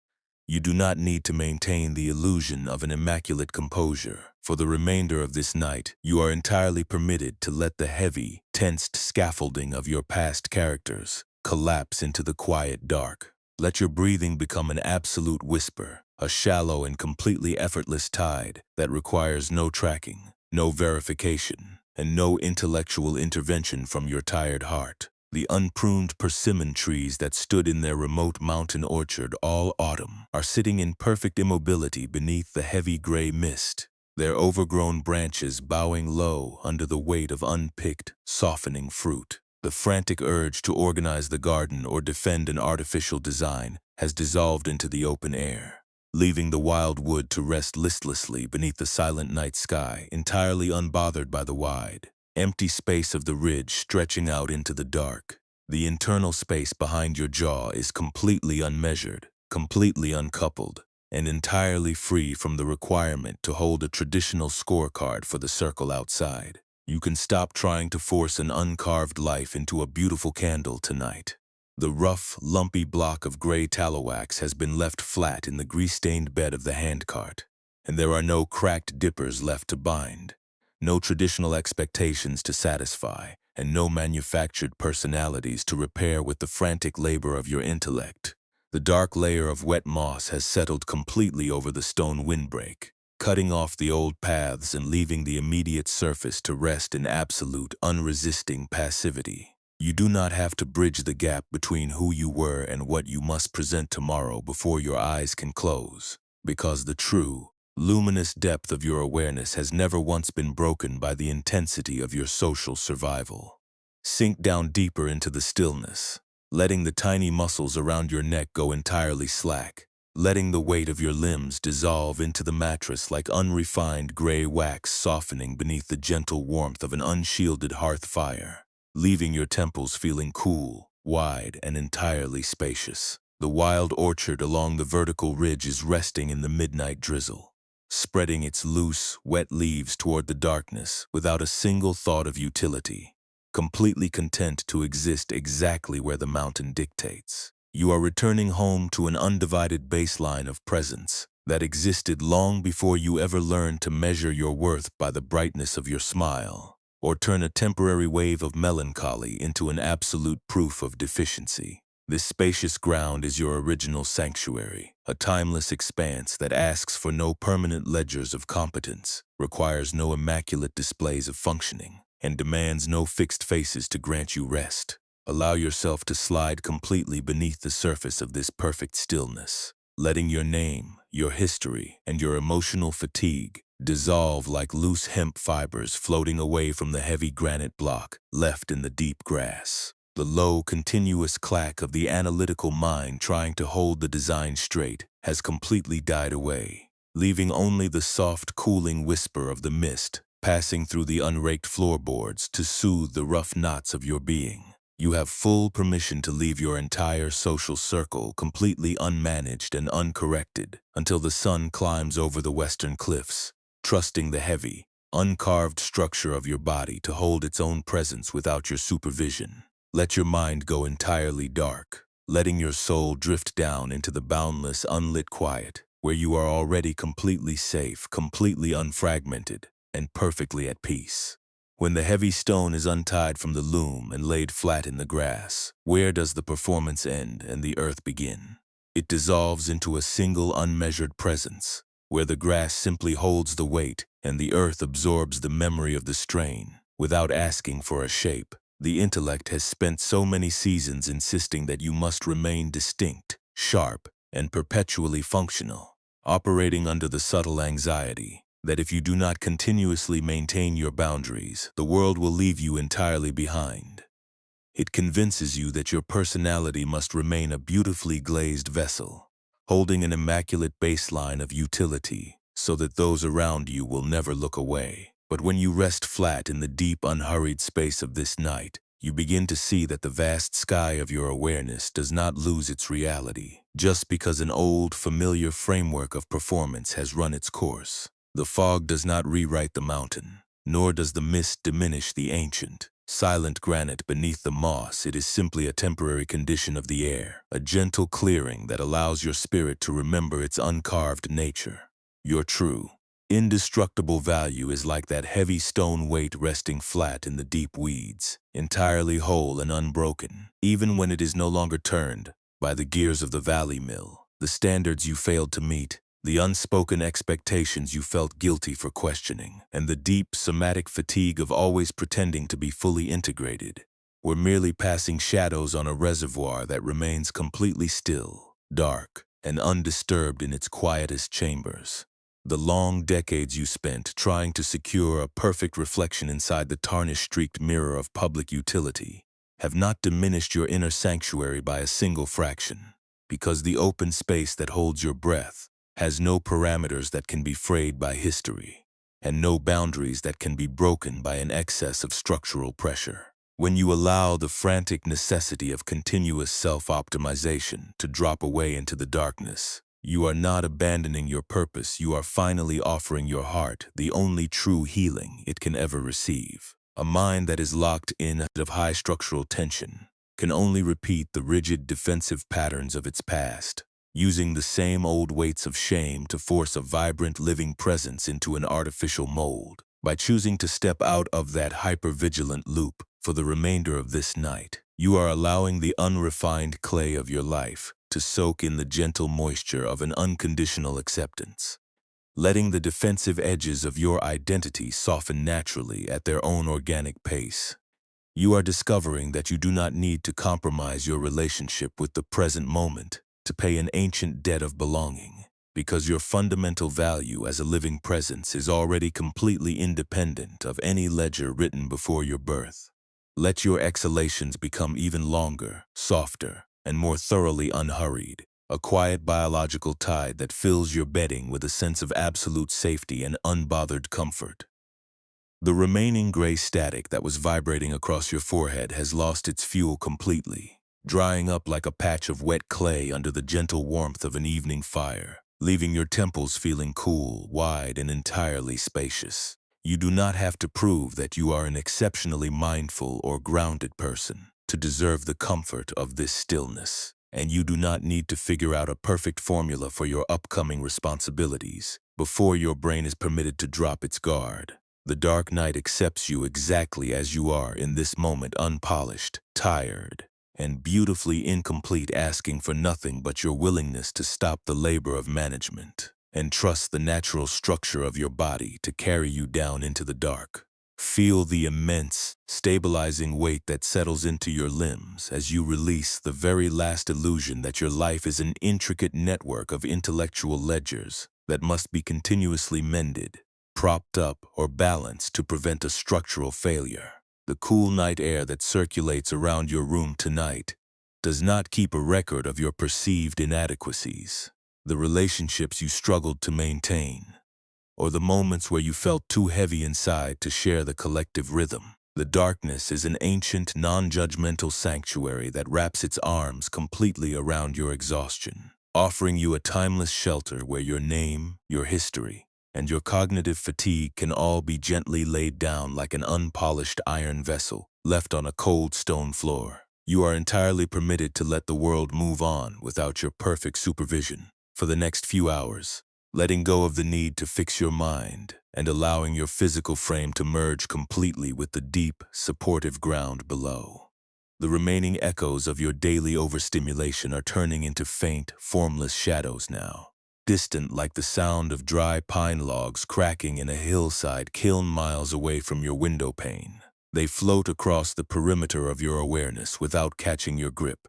You do not need to maintain the illusion of an immaculate composure. For the remainder of this night, you are entirely permitted to let the heavy, tensed scaffolding of your past characters collapse into the quiet dark. Let your breathing become an absolute whisper, a shallow and completely effortless tide that requires no tracking, no verification, and no intellectual intervention from your tired heart. The unpruned persimmon trees that stood in their remote mountain orchard all autumn are sitting in perfect immobility beneath the heavy gray mist, their overgrown branches bowing low under the weight of unpicked, softening fruit. The frantic urge to organize the garden or defend an artificial design has dissolved into the open air, leaving the wild wood to rest listlessly beneath the silent night sky, entirely unbothered by the wide, empty space of the ridge stretching out into the dark. The internal space behind your jaw is completely unmeasured, completely uncoupled, and entirely free from the requirement to hold a traditional scorecard for the circle outside. You can stop trying to force an uncarved life into a beautiful candle tonight. The rough, lumpy block of gray tallow wax has been left flat in the grease-stained bed of the handcart, and there are no cracked dippers left to bind, no traditional expectations to satisfy, and no manufactured personalities to repair with the frantic labor of your intellect. The dark layer of wet moss has settled completely over the stone windbreak, cutting off the old paths and leaving the immediate surface to rest in absolute, unresisting passivity. You do not have to bridge the gap between who you were and what you must present tomorrow before your eyes can close, because the true, luminous depth of your awareness has never once been broken by the intensity of your social survival. Sink down deeper into the stillness, letting the tiny muscles around your neck go entirely slack, letting the weight of your limbs dissolve into the mattress like unrefined gray wax softening beneath the gentle warmth of an unshielded hearth fire, leaving your temples feeling cool, wide, and entirely spacious. The wild orchard along the vertical ridge is resting in the midnight drizzle, spreading its loose, wet leaves toward the darkness without a single thought of utility, completely content to exist exactly where the mountain dictates. You are returning home to an undivided baseline of presence that existed long before you ever learned to measure your worth by the brightness of your smile, or turn a temporary wave of melancholy into an absolute proof of deficiency. This spacious ground is your original sanctuary, a timeless expanse that asks for no permanent ledgers of competence, requires no immaculate displays of functioning, and demands no fixed faces to grant you rest. Allow yourself to slide completely beneath the surface of this perfect stillness, letting your name, your history, and your emotional fatigue dissolve like loose hemp fibers floating away from the heavy granite block left in the deep grass. The low, continuous clack of the analytical mind trying to hold the design straight has completely died away, leaving only the soft, cooling whisper of the mist passing through the unraked floorboards to soothe the rough knots of your being. You have full permission to leave your entire social circle completely unmanaged and uncorrected until the sun climbs over the western cliffs, trusting the heavy, uncarved structure of your body to hold its own presence without your supervision. Let your mind go entirely dark, letting your soul drift down into the boundless, unlit quiet, where you are already completely safe, completely unfragmented, and perfectly at peace. When the heavy stone is untied from the loom and laid flat in the grass, where does the performance end and the earth begin? It dissolves into a single unmeasured presence, where the grass simply holds the weight and the earth absorbs the memory of the strain, without asking for a shape. The intellect has spent so many seasons insisting that you must remain distinct, sharp, and perpetually functional, operating under the subtle anxiety that if you do not continuously maintain your boundaries, the world will leave you entirely behind. It convinces you that your personality must remain a beautifully glazed vessel, holding an immaculate baseline of utility so that those around you will never look away. But when you rest flat in the deep, unhurried space of this night, you begin to see that the vast sky of your awareness does not lose its reality just because an old, familiar framework of performance has run its course. The fog does not rewrite the mountain, nor does the mist diminish the ancient, silent granite beneath the moss. It is simply a temporary condition of the air, a gentle clearing that allows your spirit to remember its uncarved nature. Your true, indestructible value is like that heavy stone weight resting flat in the deep weeds, entirely whole and unbroken, even when it is no longer turned by the gears of the valley mill, the standards you failed to meet, the unspoken expectations you felt guilty for questioning, and the deep, somatic fatigue of always pretending to be fully integrated, were merely passing shadows on a reservoir that remains completely still, dark, and undisturbed in its quietest chambers. The long decades you spent trying to secure a perfect reflection inside the tarnish-streaked mirror of public utility have not diminished your inner sanctuary by a single fraction, because the open space that holds your breath has no parameters that can be frayed by history, and no boundaries that can be broken by an excess of structural pressure. When you allow the frantic necessity of continuous self-optimization to drop away into the darkness, you are not abandoning your purpose. You are finally offering your heart the only true healing it can ever receive. A mind that is locked in of high structural tension can only repeat the rigid defensive patterns of its past, using the same old weights of shame to force a vibrant living presence into an artificial mold. By choosing to step out of that hyper-vigilant loop for the remainder of this night, you are allowing the unrefined clay of your life to soak in the gentle moisture of an unconditional acceptance, letting the defensive edges of your identity soften naturally at their own organic pace. You are discovering that you do not need to compromise your relationship with the present moment to pay an ancient debt of belonging, because your fundamental value as a living presence is already completely independent of any ledger written before your birth. Let your exhalations become even longer, softer, and more thoroughly unhurried, a quiet biological tide that fills your bedding with a sense of absolute safety and unbothered comfort. The remaining gray static that was vibrating across your forehead has lost its fuel completely, drying up like a patch of wet clay under the gentle warmth of an evening fire, leaving your temples feeling cool, wide, and entirely spacious. You do not have to prove that you are an exceptionally mindful or grounded person to deserve the comfort of this stillness, and you do not need to figure out a perfect formula for your upcoming responsibilities before your brain is permitted to drop its guard. The dark night accepts you exactly as you are in this moment, unpolished, tired, and beautifully incomplete, asking for nothing but your willingness to stop the labor of management and trust the natural structure of your body to carry you down into the dark. Feel the immense, stabilizing weight that settles into your limbs as you release the very last illusion that your life is an intricate network of intellectual ledgers that must be continuously mended, propped up, or balanced to prevent a structural failure. The cool night air that circulates around your room tonight does not keep a record of your perceived inadequacies, the relationships you struggled to maintain, or the moments where you felt too heavy inside to share the collective rhythm. The darkness is an ancient, non-judgmental sanctuary that wraps its arms completely around your exhaustion, offering you a timeless shelter where your name, your history, and your cognitive fatigue can all be gently laid down like an unpolished iron vessel left on a cold stone floor. You are entirely permitted to let the world move on without your perfect supervision for the next few hours, letting go of the need to fix your mind and allowing your physical frame to merge completely with the deep, supportive ground below. The remaining echoes of your daily overstimulation are turning into faint, formless shadows now, distant like the sound of dry pine logs cracking in a hillside kiln miles away from your window pane. They float across the perimeter of your awareness without catching your grip,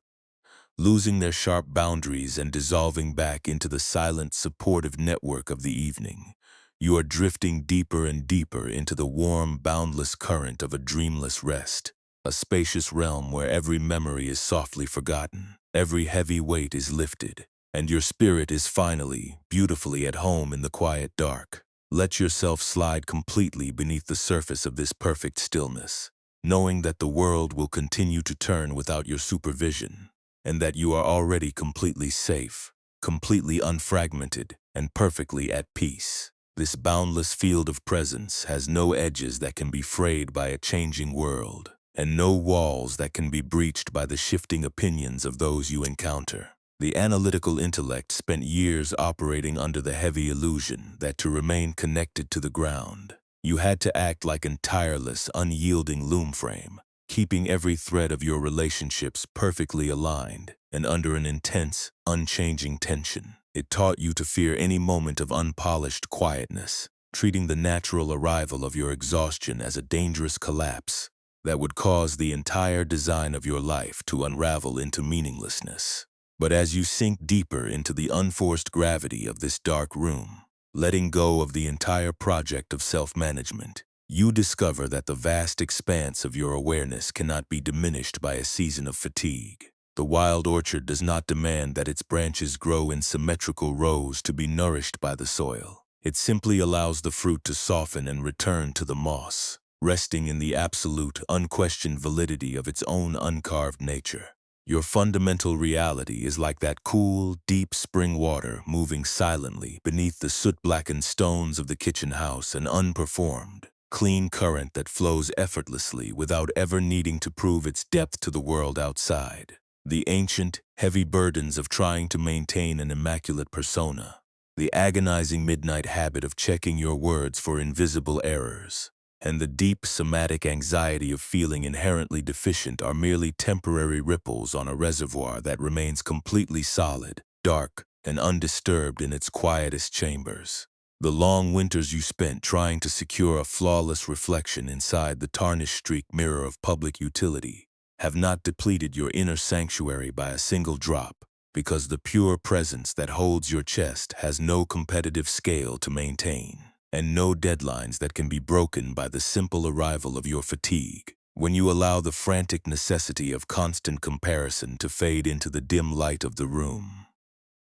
losing their sharp boundaries and dissolving back into the silent, supportive network of the evening. You are drifting deeper and deeper into the warm, boundless current of a dreamless rest, a spacious realm where every memory is softly forgotten, every heavy weight is lifted, and your spirit is finally, beautifully at home in the quiet dark. Let yourself slide completely beneath the surface of this perfect stillness, knowing that the world will continue to turn without your supervision, and that you are already completely safe, completely unfragmented, and perfectly at peace. This boundless field of presence has no edges that can be frayed by a changing world, and no walls that can be breached by the shifting opinions of those you encounter. The analytical intellect spent years operating under the heavy illusion that to remain connected to the ground, you had to act like an tireless, unyielding loom frame, keeping every thread of your relationships perfectly aligned and under an intense, unchanging tension. It taught you to fear any moment of unpolished quietness, treating the natural arrival of your exhaustion as a dangerous collapse that would cause the entire design of your life to unravel into meaninglessness. But as you sink deeper into the unforced gravity of this dark room, letting go of the entire project of self-management, you discover that the vast expanse of your awareness cannot be diminished by a season of fatigue. The wild orchard does not demand that its branches grow in symmetrical rows to be nourished by the soil. It simply allows the fruit to soften and return to the moss, resting in the absolute, unquestioned validity of its own uncarved nature. Your fundamental reality is like that cool, deep spring water moving silently beneath the soot-blackened stones of the kitchen house, an unperformed, clean current that flows effortlessly without ever needing to prove its depth to the world outside. The ancient, heavy burdens of trying to maintain an immaculate persona, the agonizing midnight habit of checking your words for invisible errors, and the deep somatic anxiety of feeling inherently deficient are merely temporary ripples on a reservoir that remains completely solid, dark, and undisturbed in its quietest chambers. The long winters you spent trying to secure a flawless reflection inside the tarnish-streaked mirror of public utility have not depleted your inner sanctuary by a single drop, because the pure presence that holds your chest has no competitive scale to maintain, and no deadlines that can be broken by the simple arrival of your fatigue. When you allow the frantic necessity of constant comparison to fade into the dim light of the room,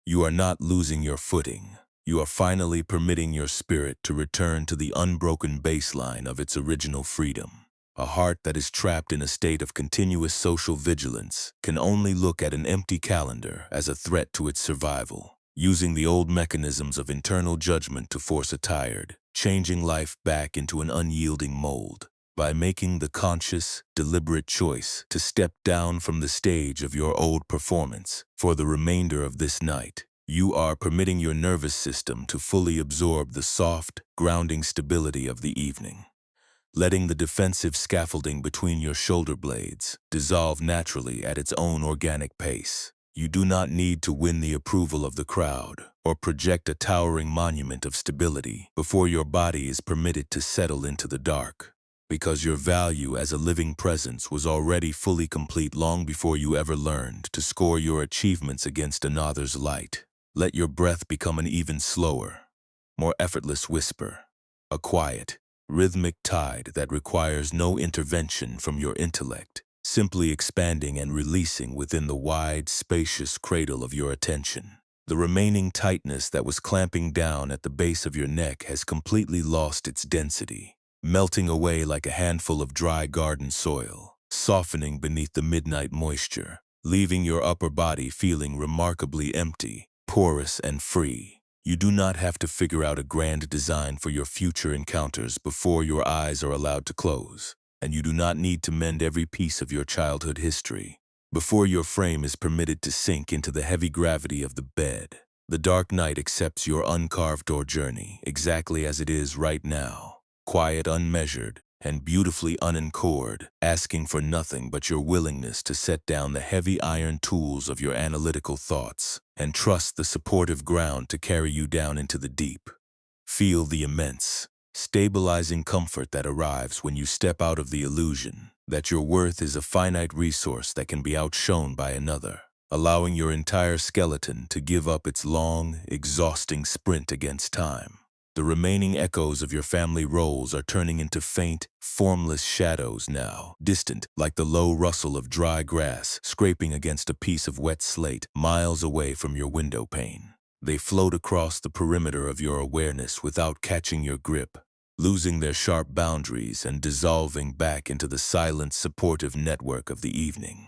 you are not losing your footing. You are finally permitting your spirit to return to the unbroken baseline of its original freedom. A heart that is trapped in a state of continuous social vigilance can only look at an empty calendar as a threat to its survival, using the old mechanisms of internal judgment to force a tired, changing life back into an unyielding mold. By making the conscious, deliberate choice to step down from the stage of your old performance for the remainder of this night, you are permitting your nervous system to fully absorb the soft, grounding stability of the evening, letting the defensive scaffolding between your shoulder blades dissolve naturally at its own organic pace. You do not need to win the approval of the crowd or project a towering monument of stability before your body is permitted to settle into the dark, because your value as a living presence was already fully complete long before you ever learned to score your achievements against another's light. Let your breath become an even slower, more effortless whisper, a quiet, rhythmic tide that requires no intervention from your intellect, simply expanding and releasing within the wide, spacious cradle of your attention. The remaining tightness that was clamping down at the base of your neck has completely lost its density, melting away like a handful of dry garden soil, softening beneath the midnight moisture, leaving your upper body feeling remarkably empty, porous, and free. You do not have to figure out a grand design for your future encounters before your eyes are allowed to close, and you do not need to mend every piece of your childhood history before your frame is permitted to sink into the heavy gravity of the bed. The dark night accepts your uncarved-door journey exactly as it is right now, quiet, unmeasured, and beautifully unencored, asking for nothing but your willingness to set down the heavy iron tools of your analytical thoughts and trust the supportive ground to carry you down into the deep. Feel the immense, stabilizing comfort that arrives when you step out of the illusion that your worth is a finite resource that can be outshone by another, allowing your entire skeleton to give up its long, exhausting sprint against time. The remaining echoes of your family roles are turning into faint, formless shadows now, distant like the low rustle of dry grass scraping against a piece of wet slate miles away from your window pane. They float across the perimeter of your awareness without catching your grip, losing their sharp boundaries and dissolving back into the silent, supportive network of the evening.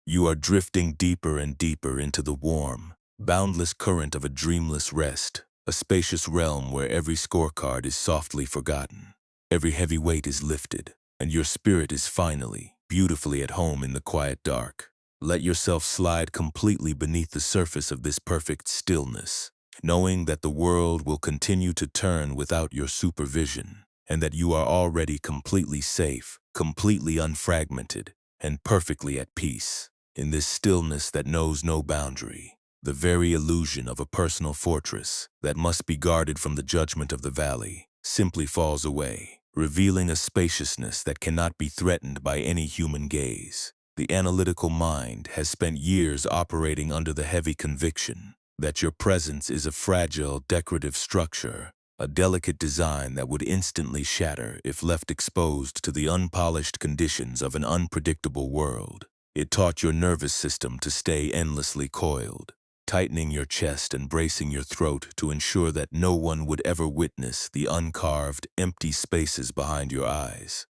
You are drifting deeper and deeper into the warm, boundless current of a dreamless rest, a spacious realm where every scorecard is softly forgotten, every heavy weight is lifted, and your spirit is finally, beautifully at home in the quiet dark. Let yourself slide completely beneath the surface of this perfect stillness, knowing that the world will continue to turn without your supervision, and that you are already completely safe, completely unfragmented, and perfectly at peace. In this stillness that knows no boundary, the very illusion of a personal fortress that must be guarded from the judgment of the valley simply falls away, revealing a spaciousness that cannot be threatened by any human gaze. The analytical mind has spent years operating under the heavy conviction that your presence is a fragile, decorative structure, a delicate design that would instantly shatter if left exposed to the unpolished conditions of an unpredictable world. It taught your nervous system to stay endlessly coiled, tightening your chest and bracing your throat to ensure that no one would ever witness the uncarved, empty spaces behind your eyes.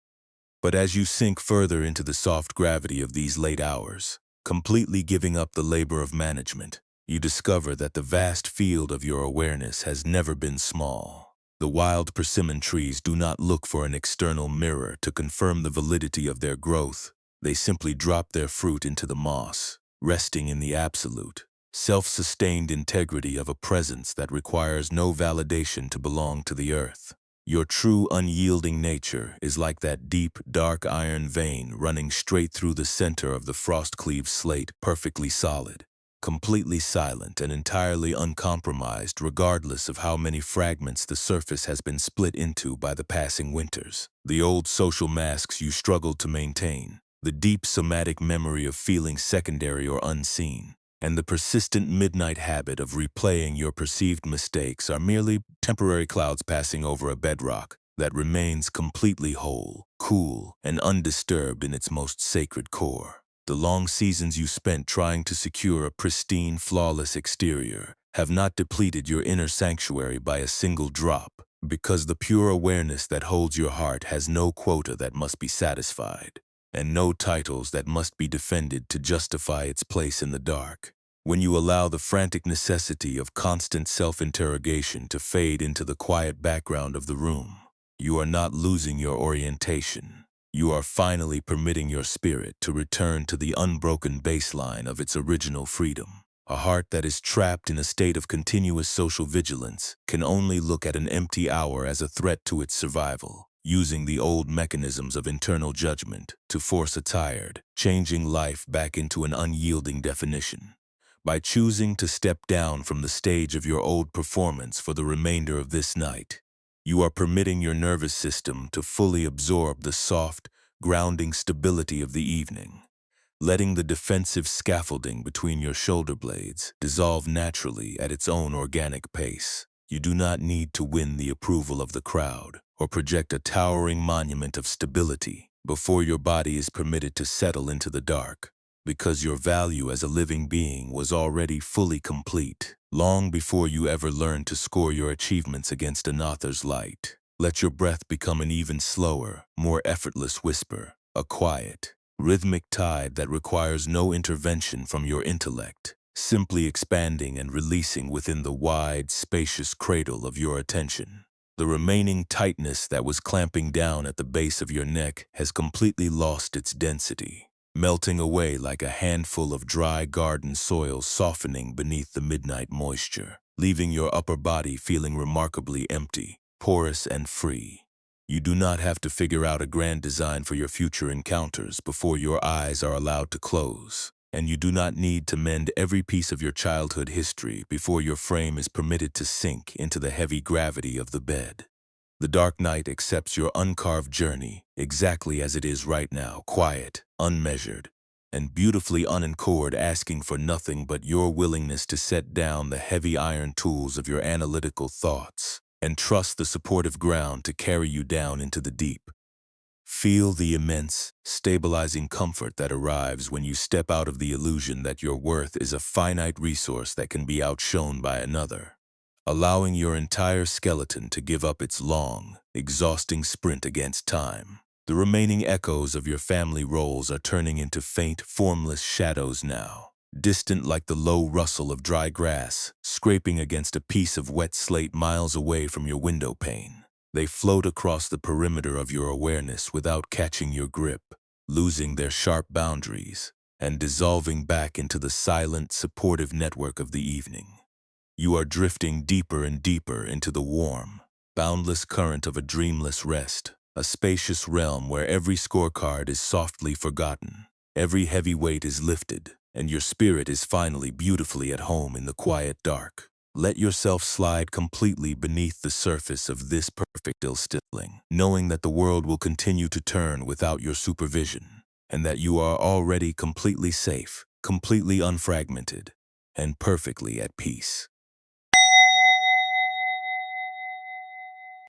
But as you sink further into the soft gravity of these late hours, completely giving up the labor of management, you discover that the vast field of your awareness has never been small. The wild persimmon trees do not look for an external mirror to confirm the validity of their growth. They simply drop their fruit into the moss, resting in the absolute, self-sustained integrity of a presence that requires no validation to belong to the earth. Your true unyielding nature is like that deep, dark iron vein running straight through the center of the frost-cleaved slate, perfectly solid, completely silent, and entirely uncompromised regardless of how many fragments the surface has been split into by the passing winters. The old social masks you struggled to maintain, the deep somatic memory of feeling secondary or unseen, and the persistent midnight habit of replaying your perceived mistakes are merely temporary clouds passing over a bedrock that remains completely whole, cool, and undisturbed in its most sacred core. The long seasons you spent trying to secure a pristine, flawless exterior have not depleted your inner sanctuary by a single drop, because the pure awareness that holds your heart has no quota that must be satisfied, and no titles that must be defended to justify its place in the dark. When you allow the frantic necessity of constant self-interrogation to fade into the quiet background of the room, you are not losing your orientation. You are finally permitting your spirit to return to the unbroken baseline of its original freedom. A heart that is trapped in a state of continuous social vigilance can only look at an empty hour as a threat to its survival, using the old mechanisms of internal judgment to force a tired, changing life back into an unyielding definition. By choosing to step down from the stage of your old performance for the remainder of this night, you are permitting your nervous system to fully absorb the soft, grounding stability of the evening, letting the defensive scaffolding between your shoulder blades dissolve naturally at its own organic pace. You do not need to win the approval of the crowd or project a towering monument of stability before your body is permitted to settle into the dark, because your value as a living being was already fully complete, long before you ever learned to score your achievements against another's light. Let your breath become an even slower, more effortless whisper, a quiet, rhythmic tide that requires no intervention from your intellect, simply expanding and releasing within the wide, spacious cradle of your attention. The remaining tightness that was clamping down at the base of your neck has completely lost its density, melting away like a handful of dry garden soil softening beneath the midnight moisture, leaving your upper body feeling remarkably empty, porous, and free. You do not have to figure out a grand design for your future encounters before your eyes are allowed to close, and you do not need to mend every piece of your childhood history before your frame is permitted to sink into the heavy gravity of the bed. The dark night accepts your uncarved journey exactly as it is right now, quiet, unmeasured, and beautifully unencored, asking for nothing but your willingness to set down the heavy iron tools of your analytical thoughts and trust the supportive ground to carry you down into the deep. Feel the immense, stabilizing comfort that arrives when you step out of the illusion that your worth is a finite resource that can be outshone by another, allowing your entire skeleton to give up its long, exhausting sprint against time. The remaining echoes of your family roles are turning into faint, formless shadows now, distant like the low rustle of dry grass scraping against a piece of wet slate miles away from your window pane. They float across the perimeter of your awareness without catching your grip, losing their sharp boundaries, and dissolving back into the silent, supportive network of the evening. You are drifting deeper and deeper into the warm, boundless current of a dreamless rest, a spacious realm where every scorecard is softly forgotten, every heavy weight is lifted, and your spirit is finally beautifully at home in the quiet dark. Let yourself slide completely beneath the surface of this perfect stilling, knowing that the world will continue to turn without your supervision, and that you are already completely safe, completely unfragmented, and perfectly at peace.